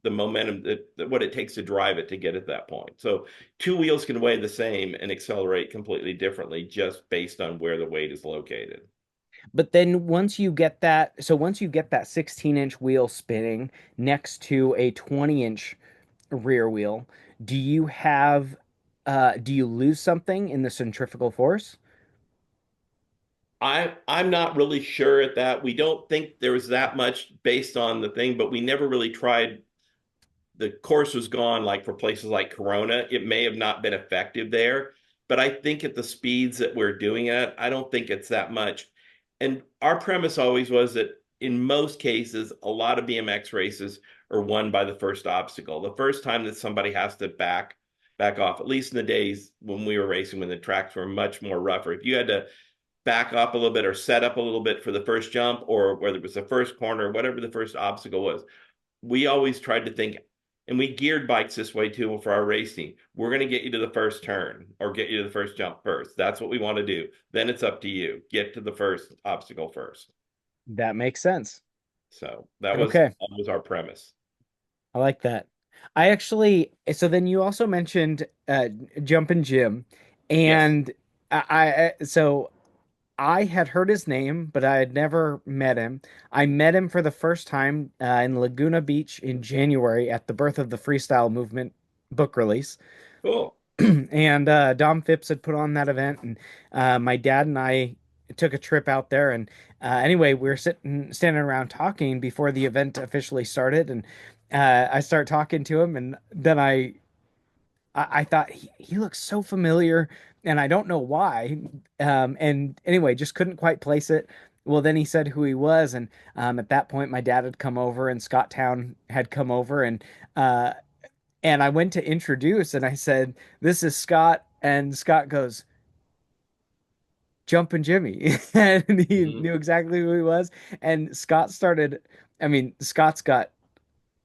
the momentum that what it takes to drive it to get at that point. So two wheels can weigh the same and accelerate completely differently just based on where the weight is located. But then once you get that 16-inch wheel spinning next to a 20-inch rear wheel, do you have do you lose something in the centrifugal force? I'm not really sure at that. We don't think there was that much based on the thing, but we never really tried. The course was gone like for places like Corona. It may have not been effective there, but I think at the speeds that we're doing it, I don't think it's that much. And our premise always was that in most cases, a lot of BMX races are won by the first obstacle. The first time that somebody has to back off, at least in the days when we were racing, when the tracks were much more rougher. If you had to back up a little bit or set up a little bit for the first jump, or whether it was the first corner, whatever the first obstacle was, we always tried to think, and we geared bikes this way too for our racing. We're going to get you to the first turn or get you to the first jump first. That's what we want to do. Then it's up to you. Get to the first obstacle first. That makes sense. So that was Okay. always our premise. I like that. I actually, so then you also mentioned Jumpin' Jim, Yes. and so I had heard his name, but I had never met him. I met him for the first time in Laguna Beach in January at the Birth of the Freestyle Movement book release. Cool. And Dom Phipps had put on that event, and my dad and I took a trip out there. And anyway, we were standing around talking before the event officially started, and I start talking to him, and then I thought he looks so familiar, and I don't know why. And anyway, just couldn't quite place it. Well, then he said who he was, and at that point, my dad had come over, and Scott Town had come over, uh, and I went to introduce, and I said, "This is Scott," and Scott goes, "Jumpin' Jimmy," and he Mhm. knew exactly who he was. And Scott started. I mean, Scott's got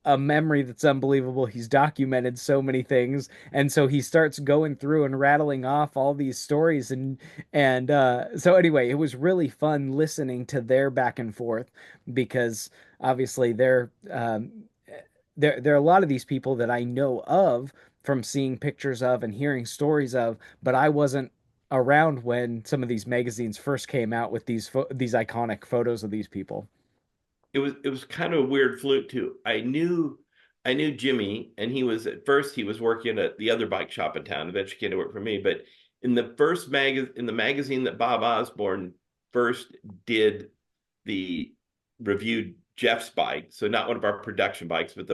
a memory that's unbelievable. He's documented so many things, and so he starts going through and rattling off all these stories, and so anyway, it was really fun listening to their back and forth because obviously there are a lot of these people that I know of from seeing pictures of and hearing stories of, but I wasn't around when some of these magazines first came out with these iconic photos of these people. It was kind of a weird fluke too. I knew Jimmy, and he was at first he was working at the other bike shop in town. Eventually came to work for me. But in the magazine that Bob Osborne first did the reviewed Jeff's bike, so not one of our production bikes, but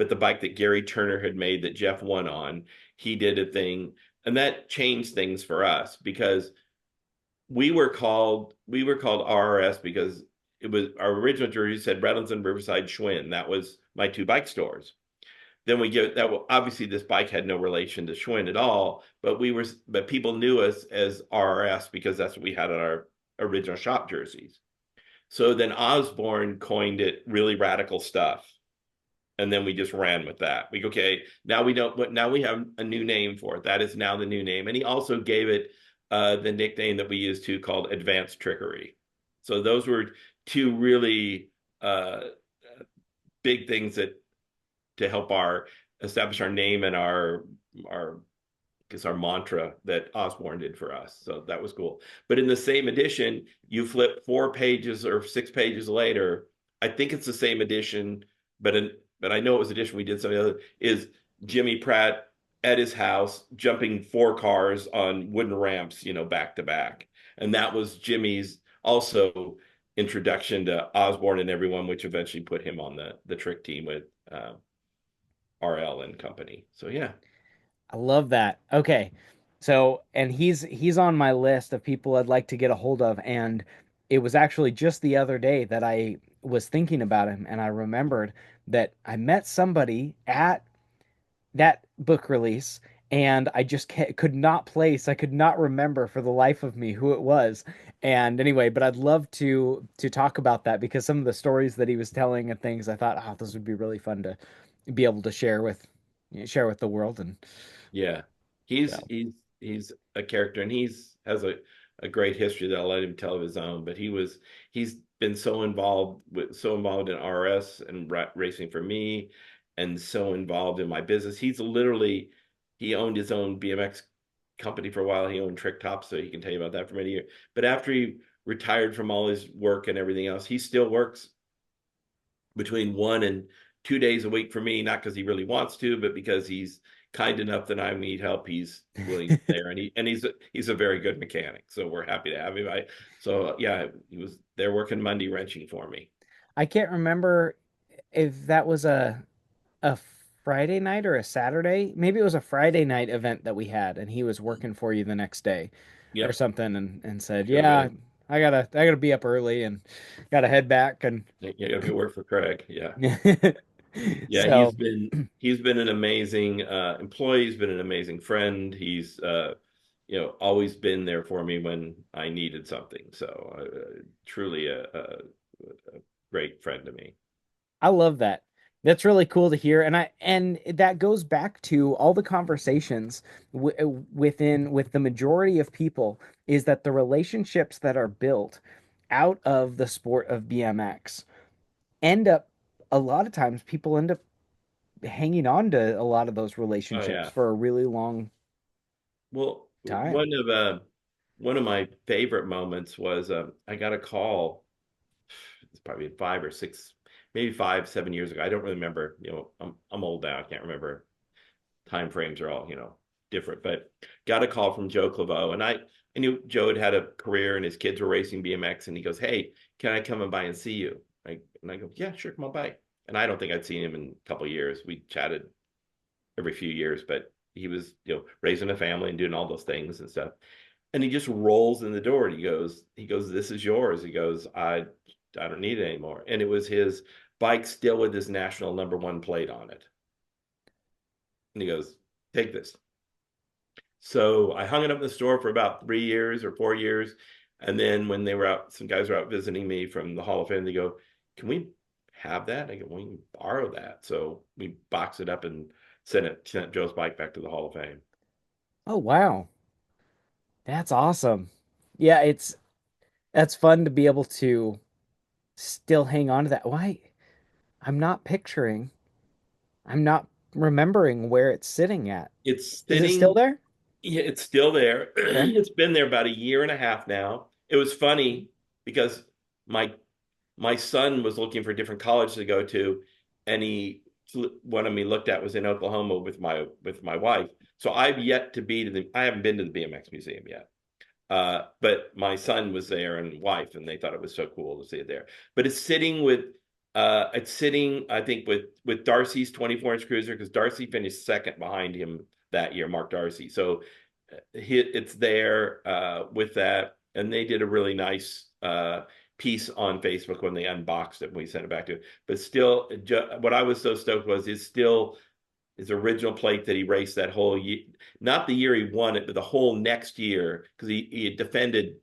the bike that Gary Turner had made that Jeff won on. He did a thing, and that changed things for us because we were called RRS because it was our original jersey said Redlands and Riverside Schwinn. That was my two bike stores. Then we get that. Well, obviously, this bike had no relation to Schwinn at all, but people knew us as RRS because that's what we had on our original shop jerseys. So then Osborne coined it really radical stuff, and then we just ran with that. We go, okay, now we don't, but now we have a new name for it. That is now the new name. And he also gave it the nickname that we used to called Advanced Trickery. So those were two really big things that to help our establish our name and our guess our mantra that Osborne did for us. So that was cool. But in the same edition, you flip 4 pages or 6 pages later. I think it's the same edition, but I know it was edition we did something other is Jimmy Pratt at his house jumping 4 cars on wooden ramps, back to back. And that was Jimmy's also introduction to Osborne and everyone, which eventually put him on the trick team with RL and company. So yeah. I love that. Okay. So, and he's on my list of people I'd like to get a hold of, and it was actually just the other day that I was thinking about him, and I remembered that I met somebody at that book release, and I just I could not remember for the life of me who it was. And anyway, but I'd love to talk about that because some of the stories that he was telling and things, I thought, oh, this would be really fun to be able to share with the world. And Yeah, he's so he's he's a character, and he's has a great history that I'll let him tell of his own. But he's been so involved in RS and racing for me, and so involved in my business. He owned his own BMX company for a while. He owned Trick Top, so he can tell you about that for many years. But after he retired from all his work and everything else, he still works between 1 and 2 days a week for me, not because he really wants to, but because he's kind enough that I need help. He's willing there, and he's a very good mechanic. So we're happy to have him. So yeah, he was there working Monday wrenching for me. I can't remember if that was a Friday night or a Saturday. Maybe it was a Friday night event that we had, and he was working for you the next day or Yep, something, and said, should have "Yeah, been. I gotta be up early and gotta head back." And You got to work for Craig. Yeah, yeah. He's so been he's been an amazing employee. He's been an amazing friend. He's always been there for me when I needed something. So truly a great friend to me. I love that. That's really cool to hear, and that goes back to all the conversations within with the majority of people is that the relationships that are built out of the sport of BMX end up a lot of times people end up hanging on to a lot of those Oh relationships yeah. for a really long Well, time. one of my favorite moments was I got a call. It's probably 5 or 6, maybe 5, 7 years ago. I don't really remember. I'm old now. I can't remember. Time frames are all different. But got a call from Joe Claveau, and I knew Joe had a career, and his kids were racing BMX, and he goes, "Hey, can I come and by and see you?" And I go, "Yeah, sure, come on by." And I don't think I'd seen him in a couple of years. We chatted every few years, but he was raising a family and doing all those things and stuff. And he just rolls in the door and he goes, "This is yours." He goes, I don't need it anymore. And it was his bike still with his national number 1 plate on it. And he goes, "Take this." So I hung it up in the store for about 3 years or 4 years. And then when they were out, some guys were out visiting me from the Hall of Fame. They go, "Can we have that?" I go, "We can borrow that." So we boxed it up and sent Joe's bike back to the Hall of Fame. Oh wow. That's awesome. Yeah, that's fun to be able to still hang on to that. Why? I'm not picturing. I'm not remembering where it's sitting at. It's Is it still sitting. there? Yeah, it's still there. Okay. It's been there about a year and a half now. It was funny because my my son was looking for a different college to go to, and one of me looked at was in Oklahoma with my wife. So I've yet to be to the I haven't been to the BMX museum yet. But my son was there and wife, and they thought it was so cool to see it there. But it's sitting, I think, with Darcy's 24-inch cruiser because Darcy finished second behind him that year, Mark Darcy. So it's there with that, and they did a really nice piece on Facebook when they unboxed it when we sent it back to it. But still, what I was so stoked was it's still his original plate that he raced that whole year, not the year he won it, but the whole next year, because he had defended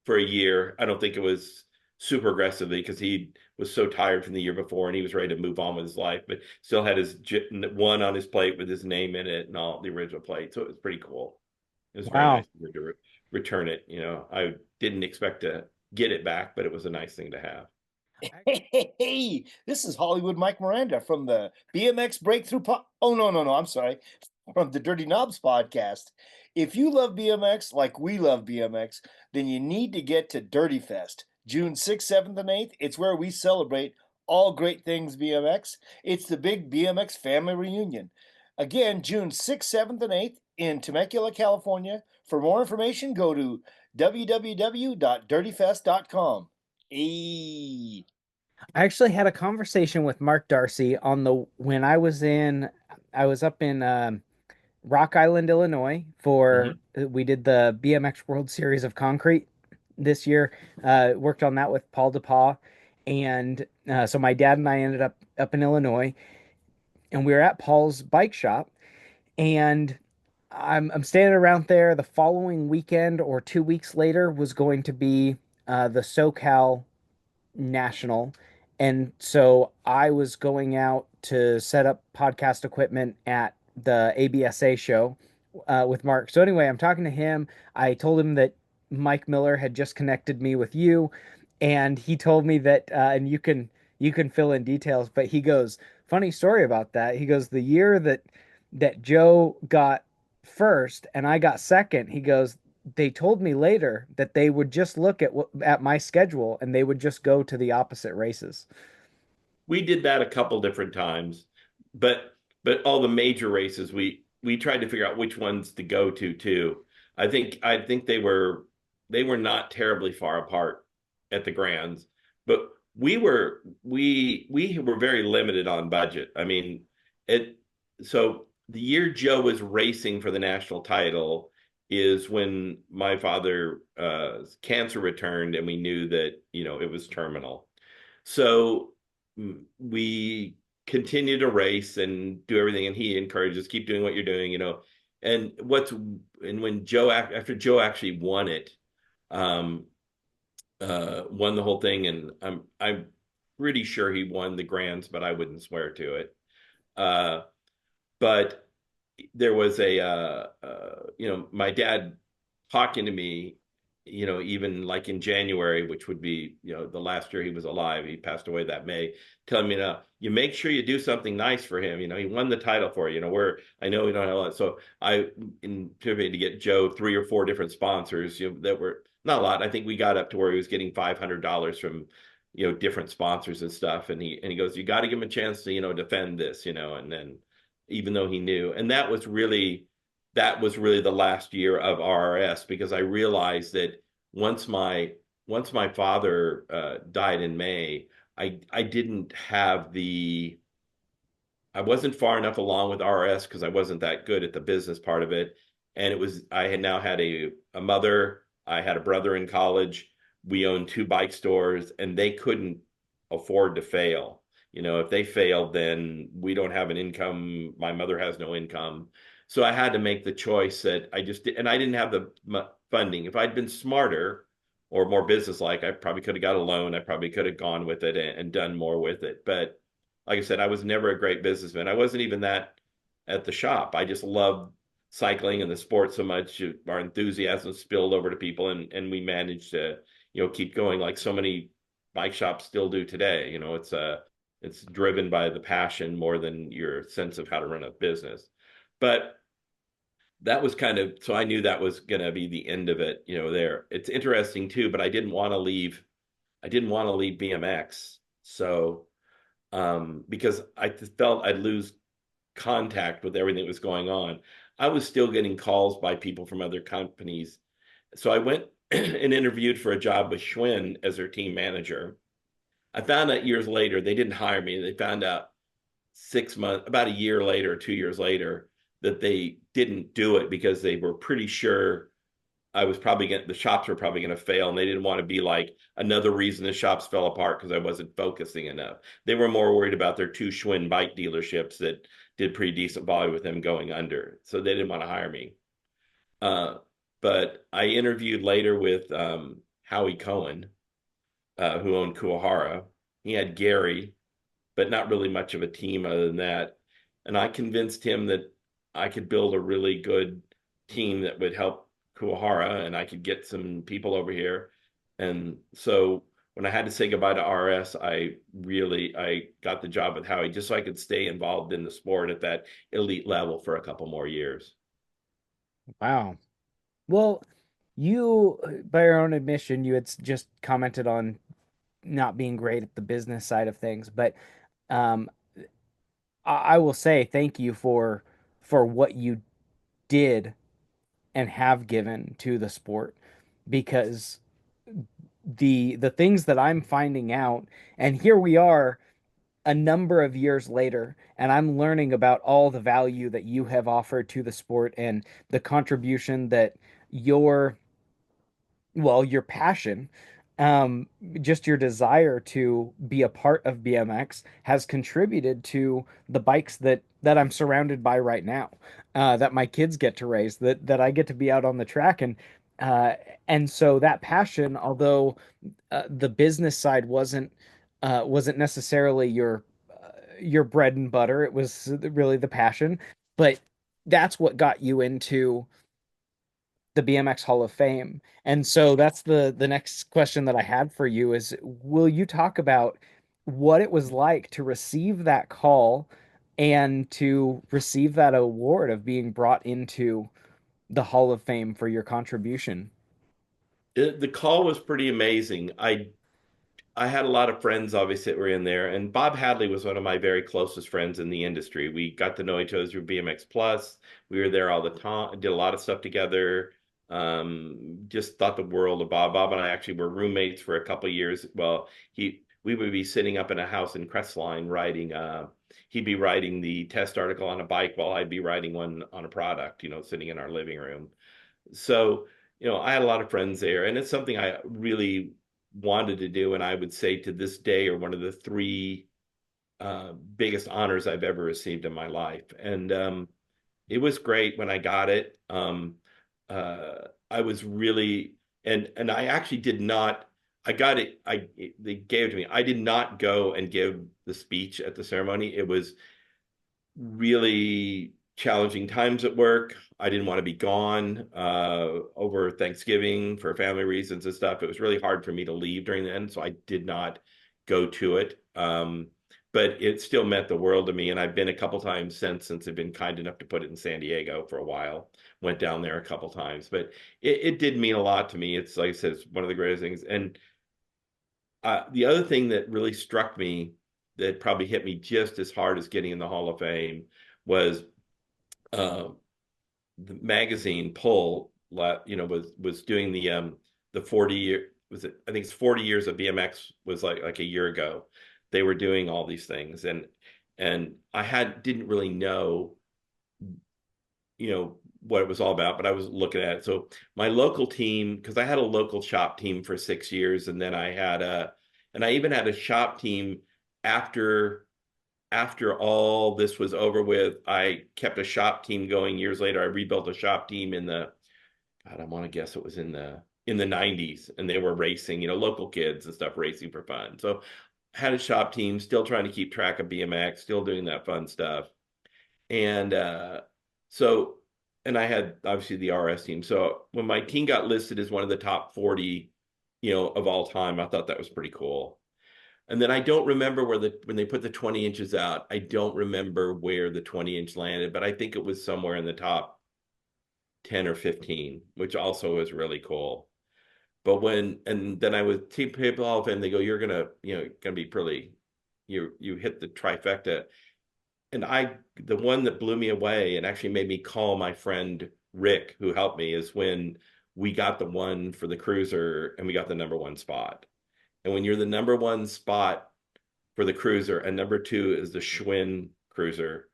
for a year. I don't think it was super aggressively because he was so tired from the year before and he was ready to move on with his life, but still had his one on his plate with his name in it and all the original plate. So it was pretty cool. It was very Wow. nice to return it. I didn't expect to get it back, but it was a nice thing to have. Hey, this is Hollywood Mike Miranda from the BMX Breakthrough Oh, no, no, no, I'm sorry. From the Dirty Knobs podcast. If you love BMX like we love BMX, then you need to get to Dirty Fest, June 6th, 7th, and 8th. It's where we celebrate all great things BMX. It's the big BMX family reunion. Again, June 6th, 7th, and 8th in Temecula, California. For more information, go to www.dirtyfest.com. Hey. I actually had a conversation with Mark Darcy on the when I was up in Rock Island, Illinois for Mhm. we did the BMX World Series of Concrete this year. Worked on that with Paul DePaul, and so my dad and I ended up in Illinois, and we were at Paul's bike shop, and I'm standing around there. The following weekend or 2 weeks later was going to be the SoCal National. And so I was going out to set up podcast equipment at the ABSA show with Mark. So anyway, I'm talking to him. I told him that Mike Miller had just connected me with you, and he told me that, and you can fill in details. But he goes, funny story about that. He goes, the year that Joe got first and I got second. He goes, they told me later that they would just look at my schedule and they would just go to the opposite races. We did that a couple different times, but all the major races we tried to figure out which ones to go to too. I think they were not terribly far apart at the grands, but we were very limited on budget. I mean, it so the year Joe was racing for the national title is when my father cancer returned and we knew that it was terminal. So we continue to race and do everything, and he encourages keep doing what you're doing. And when Joe after Joe actually won it, won the whole thing, and I'm pretty sure he won the grands, but I wouldn't swear to it. Uh, but there was my dad talking to me, even like in January, which would be, the last year he was alive. He passed away that May, telling me, now, you make sure you do something nice for him. He won the title for you. I know we don't have a lot. So I, in to get Joe 3 or 4 different sponsors, that were not a lot. I think we got up to where he was getting $500 from, different sponsors and stuff. And he goes, you got to give him a chance to, defend this, and then even though he knew, and that was really the last year of RRS, because I realized that once my father died in May, I didn't have I wasn't far enough along with RRS because I wasn't that good at the business part of it. And I had now had a mother, I had a brother in college. We owned 2 bike stores, and they couldn't afford to fail. If they failed, then we don't have an income. My mother has no income. So I had to make the choice that I just did, and I didn't have the funding. If I'd been smarter or more businesslike, I probably could have got a loan. I probably could have gone with it and done more with it. But like I said, I was never a great businessman. I wasn't even that at the shop. I just loved cycling and the sport so much. Our enthusiasm spilled over to people, and we managed to, keep going like so many bike shops still do today. It's driven by the passion more than your sense of how to run a business. But that was so I knew that was going to be the end of it, there. It's interesting too, but I didn't want to leave BMX. So, because I felt I'd lose contact with everything that was going on. I was still getting calls by people from other companies. So I went and interviewed for a job with Schwinn as their team manager. I found out years later, they didn't hire me. They found out 6 months, about a year later, 2 years later, that they didn't do it because they were pretty sure the shops were probably going to fail, and they didn't want to be like another reason the shops fell apart because I wasn't focusing enough. They were more worried about their 2 Schwinn bike dealerships that did pretty decent volume with them going under. So they didn't want to hire me. But I interviewed later with Howie Cohen, who owned Kuwahara. He had Gary, but not really much of a team other than that. And I convinced him that I could build a really good team that would help Kuwahara, and I could get some people over here. And so when I had to say goodbye to RS, I got the job with Howie just so I could stay involved in the sport at that elite level for a couple more years. Wow. Well, you, by your own admission, you had just commented on not being great at the business side of things, but um, I will say thank you for what you did and have given to the sport, because the things that I'm finding out, and here we are a number of years later, and I'm learning about all the value that you have offered to the sport and the contribution that your your passion, um, just your desire to be a part of BMX has contributed to the bikes that I'm surrounded by right now, that my kids get to race, that I get to be out on the track, uh, and so that passion, although the business side wasn't necessarily your bread and butter, it was really the passion, but that's what got you into the BMX Hall of Fame. And so that's the next question that I had for you is, will you talk about what it was like to receive that call and to receive that award of being brought into the Hall of Fame for your contribution? The call was pretty amazing. I had a lot of friends, obviously, that were in there, and Bob Hadley was one of my very closest friends in the industry. We got to know each other through BMX Plus. We were there all the time, did a lot of stuff together. Just thought the world of Bob. Bob and I actually were roommates for a couple of years. Well, we would be sitting up in a house in Crestline writing. He'd be writing the test article on a bike while I'd be writing one on a product. Sitting in our living room. So I had a lot of friends there, and it's something I really wanted to do, and I would say to this day are one of the 3 biggest honors I've ever received in my life. And it was great when I got it. I was really, and I actually did not. I got it. They gave it to me. I did not go and give the speech at the ceremony. It was really challenging times at work. I didn't want to be gone over Thanksgiving for family reasons and stuff. It was really hard for me to leave during the end, so I did not go to it. But it still meant the world to me, and I've been a couple times since they've been kind enough to put it in San Diego for a while. Went down there a couple times, but it did mean a lot to me. It's like I said, it's one of the greatest things. And the other thing that really struck me that probably hit me just as hard as getting in the Hall of Fame was uh, the magazine Pull, was doing the 40 year, was it, I think it's 40 years of BMX, was like a year ago. They were doing all these things, and I didn't really know, what it was all about, but I was looking at it. So my local team, because I had a local shop team for 6 years, and then I even had a shop team after all this was over with. I kept a shop team going years later. I rebuilt a shop team God, I want to guess it was in the 90s, and they were racing, local kids and stuff racing for fun. So had a shop team, still trying to keep track of BMX, still doing that fun stuff. And so, and I had obviously the RS team. So when my team got listed as one of the top 40, of all time, I thought that was pretty cool. And then I don't remember when they put the 20 inches out, I don't remember where the 20-inch landed, but I think it was somewhere in the top 10 or 15, which also was really cool. But and then I was Team People Hall of Fame, they go, you're gonna be pretty, you hit the trifecta. And the one that blew me away and actually made me call my friend Rick, who helped me, is when we got the one for the cruiser and we got the number one spot. And when you're the number one spot for the cruiser, and number two is the Schwinn cruiser,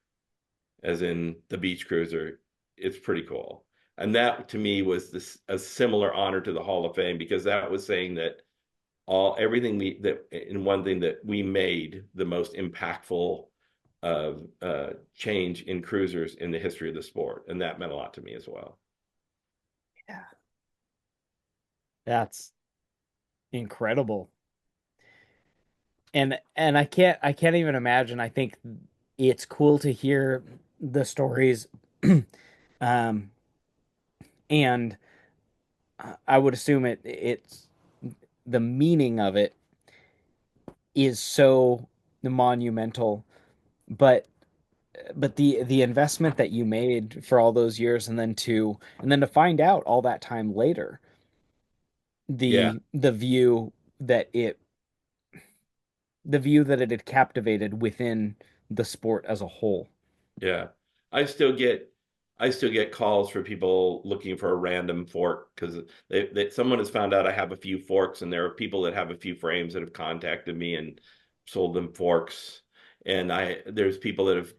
as in the beach cruiser, it's pretty cool. And that to me was a similar honor to the Hall of Fame, because that was saying that everything in one thing that we made the most impactful of change in cruisers in the history of the sport, and that meant a lot to me as well. Yeah, that's incredible. And I can't even imagine. I think it's cool to hear the stories. um and I would assume it's the meaning of it is so monumental, but the investment that you made for all those years, and then to find out all that time later, Yeah, the view that it had captivated within the sport as a whole. yeah. I still get I still get calls for people looking for a random fork, because someone has found out I have a few forks, and there are people that have a few frames that have contacted me and sold them forks. And there's people that have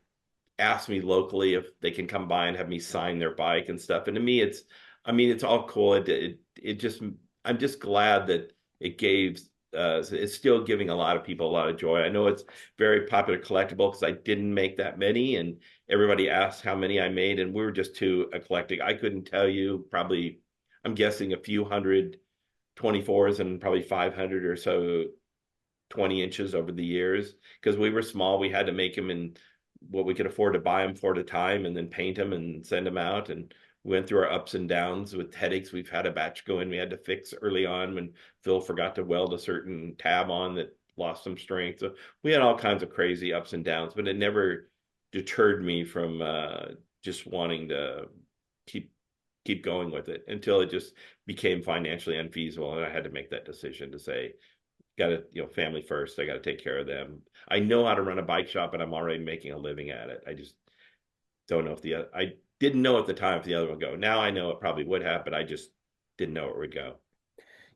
asked me locally if they can come by and have me sign their bike and stuff. And to me, I mean, it's all cool. It just, I'm just glad that it's still giving a lot of people a lot of joy. I know it's very popular collectible because I didn't make that many, and everybody asked how many I made, and we were just too eclectic. I couldn't tell you, probably, I'm guessing a few hundred 24s and probably 500 or so 20 inches over the years, because we were small. We had to make them in what we could afford to buy them for at a time, and then paint them and send them out. And we went through our ups and downs with headaches. We've had a batch go in we had to fix early on when Phil forgot to weld a certain tab on that lost some strength. So we had all kinds of crazy ups and downs, but it never deterred me from just wanting to keep going with it, until it just became financially unfeasible, and I had to make that decision to say, got to, family first. I got to take care of them. I know how to run a bike shop, and I'm already making a living at it. I just don't know if I didn't know at the time if the other would go. Now I know it probably would have, but I just didn't know it would go.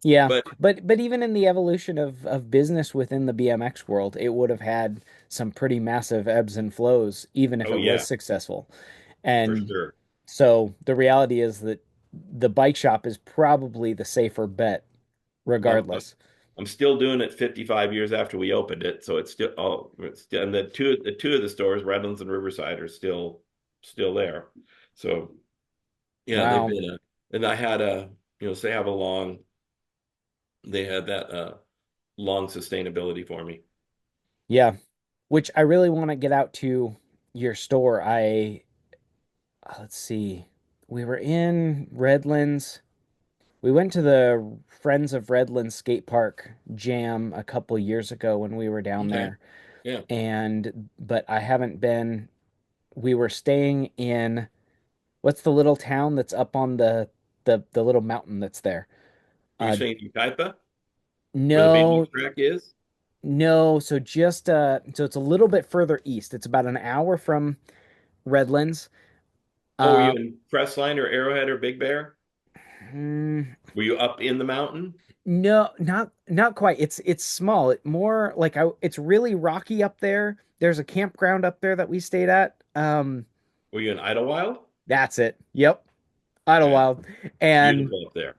Yeah, But but even in the evolution of business within the BMX world, it would have had some pretty massive ebbs and flows, even if oh it was yeah, successful. for And sure. so the reality is that the bike shop is probably the safer bet, Well, regardless. I'm still doing it 55 years after we opened it, so and the two of the stores, Redlands and Riverside, are still there. So yeah, they've Wow. been and I had say I have a long they had that long sustainability for me. Yeah, which I really want to get out to your store. Let's see. We were in Redlands. We went to the Friends of Redlands skate park jam a couple years ago when we were down Okay. there. Yeah. But I haven't been. We were staying in what's the little town that's up on the little mountain that's there? Are you Uh, saying Ukaipa, where the big no, track is? no. So just so it's a little bit further east. It's about an hour from Redlands. Oh, were you Uh, in Crestline or Arrowhead or Big Bear? hmm, Were you up in the mountain? no, not quite. It's small. More like it's really rocky up there. There's a campground up there that we stayed at. Were you in Idlewild? That's it. Yep, Okay. Idlewild. And Beautiful up there.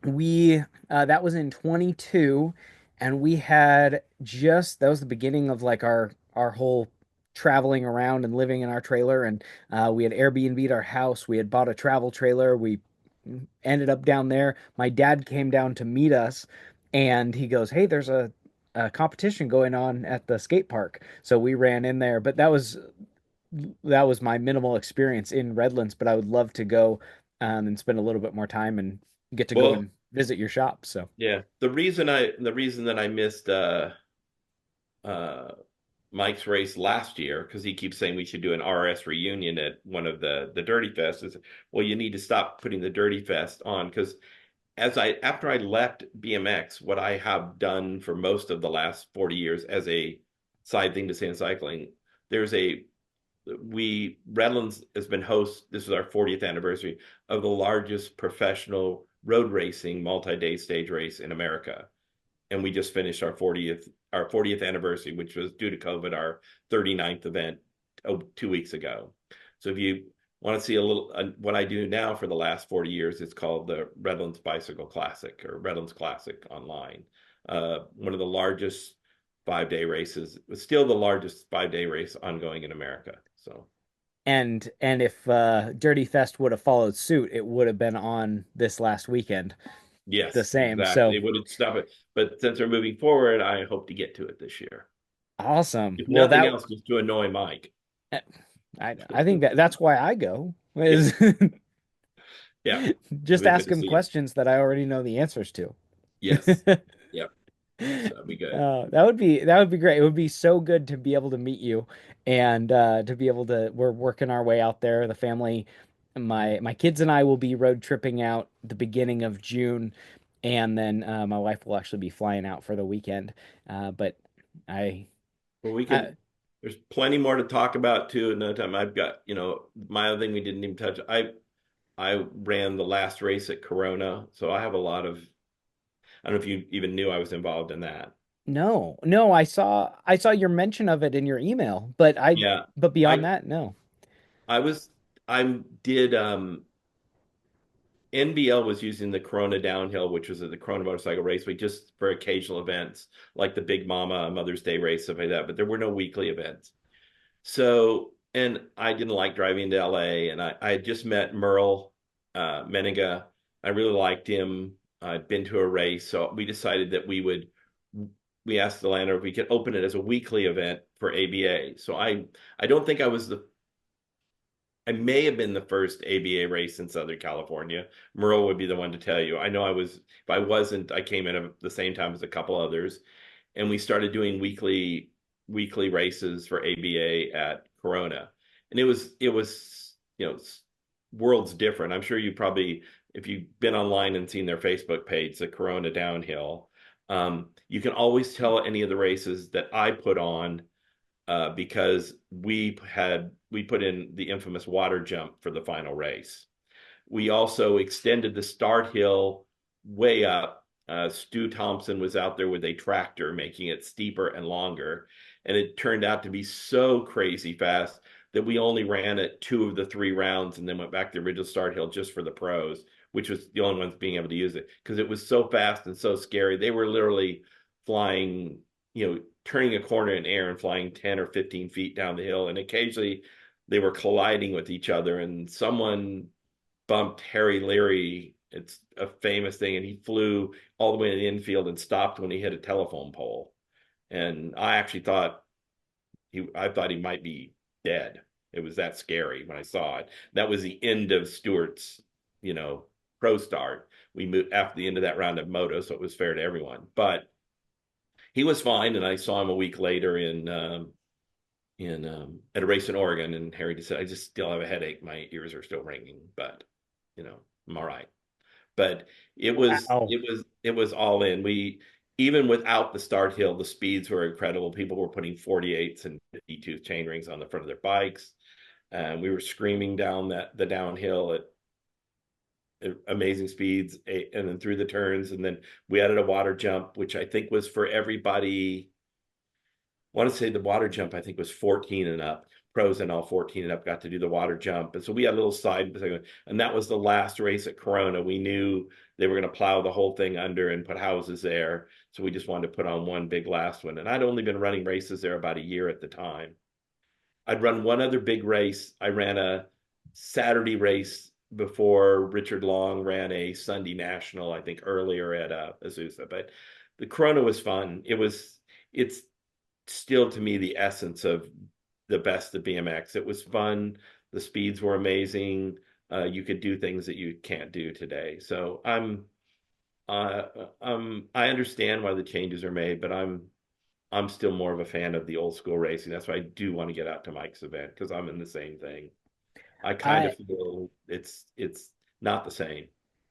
we that was in 22, and we had just that was the beginning of like our whole traveling around and living in our trailer, and we had Airbnb'd our house. We had bought a travel trailer. We ended up down there. My dad came down to meet us, and he goes, "Hey, there's a competition going on at the skate park." So we ran in there, but that was my minimal experience in Redlands, but I would love to go and spend a little bit more time and get to go Well, and visit your shop. So, yeah. The reason that I missed uh Mike's race last year, because he keeps saying we should do an RRS reunion at one of the Dirty Fest, is well, you need to stop putting the Dirty Fest on, because as I after I left BMX, what I have done for most of the last 40 years as a side thing to sand cycling, there's a we Redlands has been host. This is our 40th anniversary of the largest professional road racing multi-day stage race in America, and we just finished our 40th anniversary, which was due to COVID, our 39th event 2 weeks ago. So if you want to see a little what I do now for the last 40 years, it's called the Redlands Bicycle Classic or Redlands Classic online. One of the largest 5-day races, still the largest 5-day race ongoing in America. So and if Dirty Fest would have followed suit, it would have been on this last weekend, the yes, same. exactly. So It would stop it. But since we're moving forward, I hope to get to it this year. awesome. If Well, nothing that else, just to annoy Mike. I think that's why I go Yeah, is yeah. It'll just be good ask to him see you. questions that I already know the answers to. Yes. Yep. So that'd be good. That would be great. It would be so good to be able to meet you and to be able to we're working our way out there. The family, my kids and I will be road tripping out the beginning of June, and then my wife will actually be flying out for the weekend. But I, Well, we I can. There's plenty more to talk about too. Another time, I've got my other thing we didn't even touch. I ran the last race at Corona, so I have a lot of. I don't know if you even knew I was involved in that. no, I saw your mention of it in your email, Yeah, but beyond I that, no. I was I did NBL was using the Corona Downhill, which was the Corona Motorcycle Raceway, just for occasional events like the Big Mama Mother's Day race, stuff like that. But there were no weekly events. So, and I didn't like driving to LA, and I had just met Merle Meniga. I really liked him. I'd been to a race, so we decided that we asked the landlord if we could open it as a weekly event for ABA. So I don't think I may have been the first ABA race in Southern California. Merle would be the one to tell you. I know I was, if I wasn't, I came in at the same time as a couple others, and we started doing weekly races for ABA at Corona, and it was worlds different. I'm sure you probably, if you've been online and seen their Facebook page, the Corona Downhill, you can always tell any of the races that I put on because we put in the infamous water jump for the final race. We also extended the start hill way up. Stu Thompson was out there with a tractor, making it steeper and longer. And it turned out to be so crazy fast that we only ran it 2 of the 3 rounds and then went back to the original start hill just for the pros, which was the only ones being able to use it because it was so fast and so scary. They were literally flying, turning a corner in air and flying 10 or 15 feet down the hill. And occasionally they were colliding with each other, and someone bumped Harry Leary It's a famous thing, and he flew all the way to the infield and stopped when he hit a telephone pole. And I thought he might be dead. It was that scary when I saw it. That was the end of Stewart's, you know, pro start. We moved after the end of that round of moto, so it was fair to everyone. But he was fine, and I saw him a week later in at a race in Oregon, and Harry just said, "I just still have a headache. My ears are still ringing, but you know, I'm all right." But Wow. it was all in. We even without the start hill, the speeds were incredible. People were putting 48s and 52 chain rings on the front of their bikes, and we were screaming down the downhill at amazing speeds, and then through the turns, and then we added a water jump, which I think was for everybody. I want to say the water jump, I think, was 14 and up. Pros and all 14 and up got to do the water jump. And so we had a little side, and that was the last race at Corona. We knew they were going to plow the whole thing under and put houses there. So we just wanted to put on one big last one. And I'd only been running races there about a year at the time. I'd run one other big race. I ran a Saturday race before Richard Long ran a Sunday National, I think earlier at Azusa. But the Corona was fun. It's still to me the essence of the best of BMX. It was fun. The speeds were amazing. You could do things that you can't do today. So I understand why the changes are made, but I'm still more of a fan of the old school racing. That's why I do want to get out to Mike's event because I'm in the same thing. I kind I of feel it's not the same.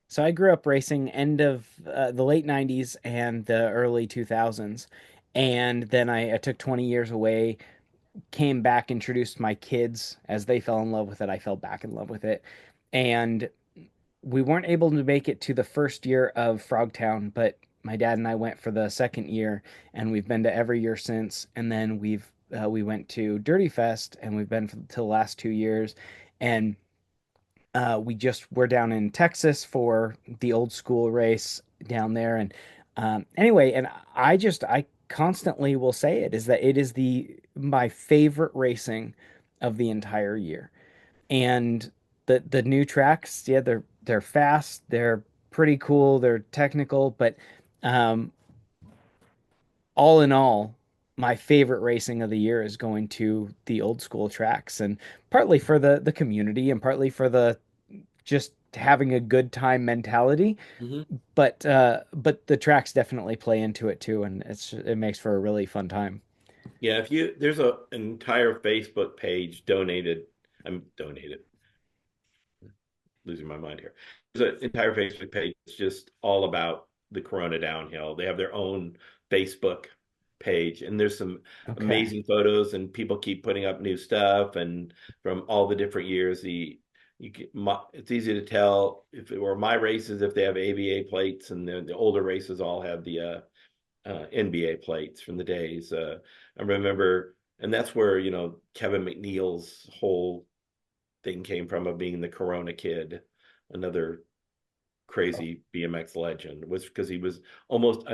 so I grew up racing end of the late 90s and the early 2000s. And then I took 20 years away, came back, introduced my kids as they fell in love with it. I fell back in love with it. And we weren't able to make it to the first year of Frogtown, but my dad and I went for the second year, and we've been to every year since. And then we went to Dirty Fest, and we've been to the last 2 years. And we just were down in Texas for the old school race down there. And anyway, and I constantly will say it is that it is the my favorite racing of the entire year. And the new tracks, yeah, they're fast, they're pretty cool, they're technical, but um, all in all, my favorite racing of the year is going to the old school tracks, and partly for the community, and partly for the just having a good time mentality. Mhm. But the tracks definitely play into it too, and it makes for a really fun time. Yeah, if you there's an entire Facebook page donated. I'm donated. Losing my mind here. There's an entire Facebook page that's just all about the Corona downhill. They have their own Facebook page, and there's some Okay. amazing photos, and people keep putting up new stuff, and from all the different years. It's easy to tell if it were my races if they have ABA plates, and the older races all have the NBA plates from the days. I remember, and that's where Kevin McNeil's whole thing came from of being the Corona kid, another crazy BMX legend, was because he was almost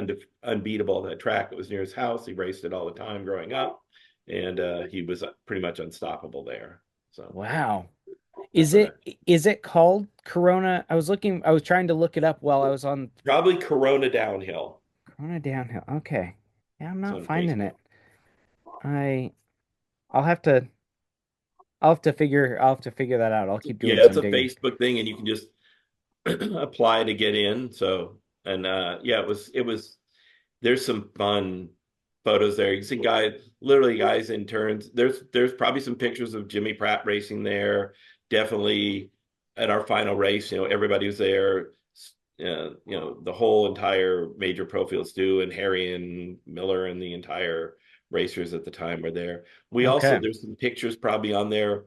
unbeatable at that track. It was near his house. He raced it all the time growing up, and he was pretty much unstoppable there. So Wow. that's Is what I it called Corona? I was trying to look it up while I was on probably Corona downhill. Corona Downhill. Okay. Yeah, I'm It's not on finding Facebook. it. I I'll have to I'll have to figure that out. I'll keep doing Yeah, it's some a digging. Facebook thing, and you can just apply to get in. So, and yeah, it was there's some fun photos there. You see literally guys in turns. There's probably some pictures of Jimmy Pratt racing there. Definitely at our final race, everybody was there. The whole entire major pro field stew, and Harry and Miller and the entire racers at the time were there. Okay. There's some pictures probably on there.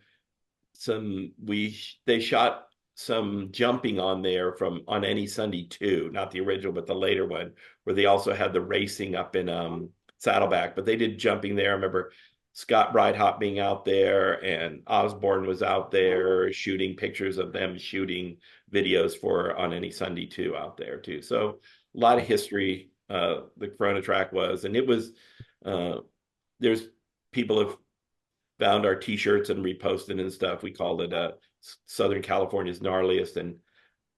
They shot some jumping on there from on any Sunday too, not the original but the later one, where they also had the racing up in Saddleback, but they did jumping there. I remember Scott Bridehop being out there, and Osborne was out there shooting pictures of them shooting videos for on any Sunday too out there too. So a lot of history. The Corona track was, and it was. Uh, there's people have found our t-shirts and reposted and stuff. We called it Southern California's gnarliest, and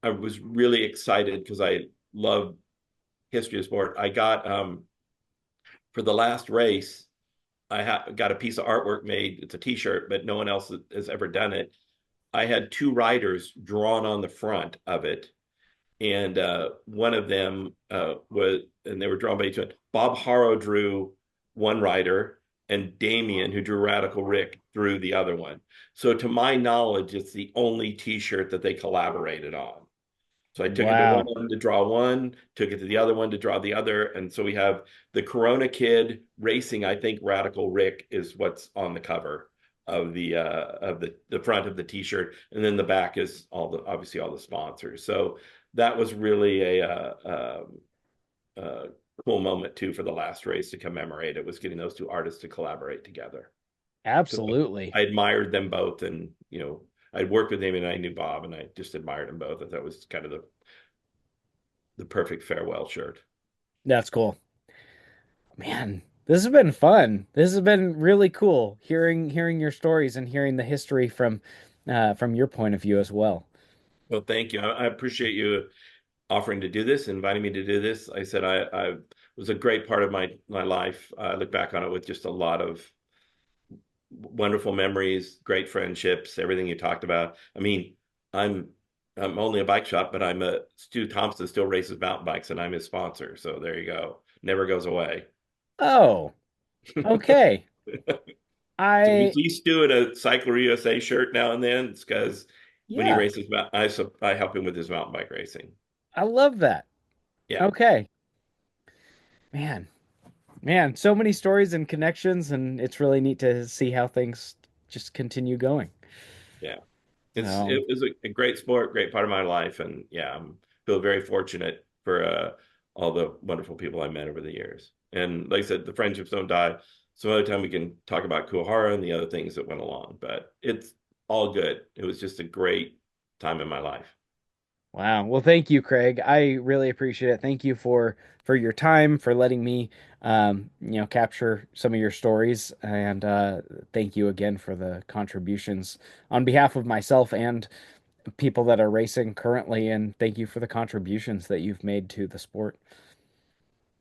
I was really excited because I love history of sport. I got for the last race, got a piece of artwork made. It's a T-shirt, but no one else has ever done it. I had two riders drawn on the front of it, and one of them and they were drawn by each other. Bob Harrow drew one rider, and Damien, who drew Radical Rick, drew the other one. So, to my knowledge, it's the only T-shirt that they collaborated on. So I took it to Wow. one to draw one, took it to the other one to draw the other. And so we have the Corona Kid racing. I think Radical Rick is what's on the cover of the front of the T-shirt, and then the back is obviously all the sponsors. So that was really a cool moment too for the last race to commemorate. It was getting those two artists to collaborate together. Absolutely. I admired them both, and I'd worked with him, and I knew Bob, and I just admired them both. And that was kind of the perfect farewell shirt. That's cool. Man, this has been fun. This has been really cool hearing your stories and hearing the history from your point of view as well. Well, thank you. I appreciate you offering to do this, inviting me to do this. I said I was a great part of my life. I look back on it with just a lot of wonderful memories, great friendships, everything you talked about. I mean, I'm only a bike shop, but Stu Thompson still races mountain bikes, and I'm his sponsor. So there you go. Never goes away. Oh, okay. So we I see Stu in a Cycler USA shirt now and then. It's because when he yeah, races, I help him with his mountain bike racing. I love that. Yeah, Okay. Man, man, so many stories and connections, and it's really neat to see how things just continue going. yeah. Um, It was a great sport, great part of my life, and yeah, I feel very fortunate for all the wonderful people I met over the years. And like I said, the friendships don't die. Some other time we can talk about Kuhara and the other things that went along, but it's all good. It was just a great time in my life. wow. Well, thank you, Craig. I really appreciate it. Thank you for your time, for letting me capture some of your stories, and thank you again for the contributions on behalf of myself and people that are racing currently, and thank you for the contributions that you've made to the sport.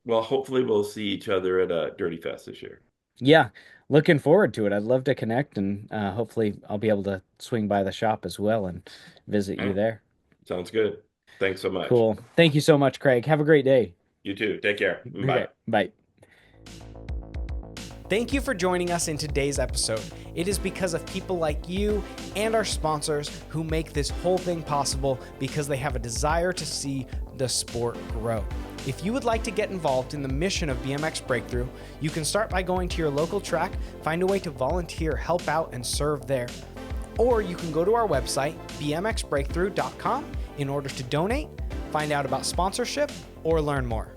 Well, hopefully we'll see each other at a Dirty Fest this year. Yeah, looking forward to it. I'd love to connect, and hopefully I'll be able to swing by the shop as well and visit All you right. there. Sounds good. Thanks so much. Cool. Thank you so much, Craig. Have a great day. You too. Take care. Okay, Bye. bye. Thank you for joining us in today's episode. It is because of people like you and our sponsors who make this whole thing possible, because they have a desire to see the sport grow. If you would like to get involved in the mission of BMX Breakthrough, you can start by going to your local track, find a way to volunteer, help out, and serve there. Or you can go to our website, bmxbreakthrough.com, in order to donate, find out about sponsorship, or learn more.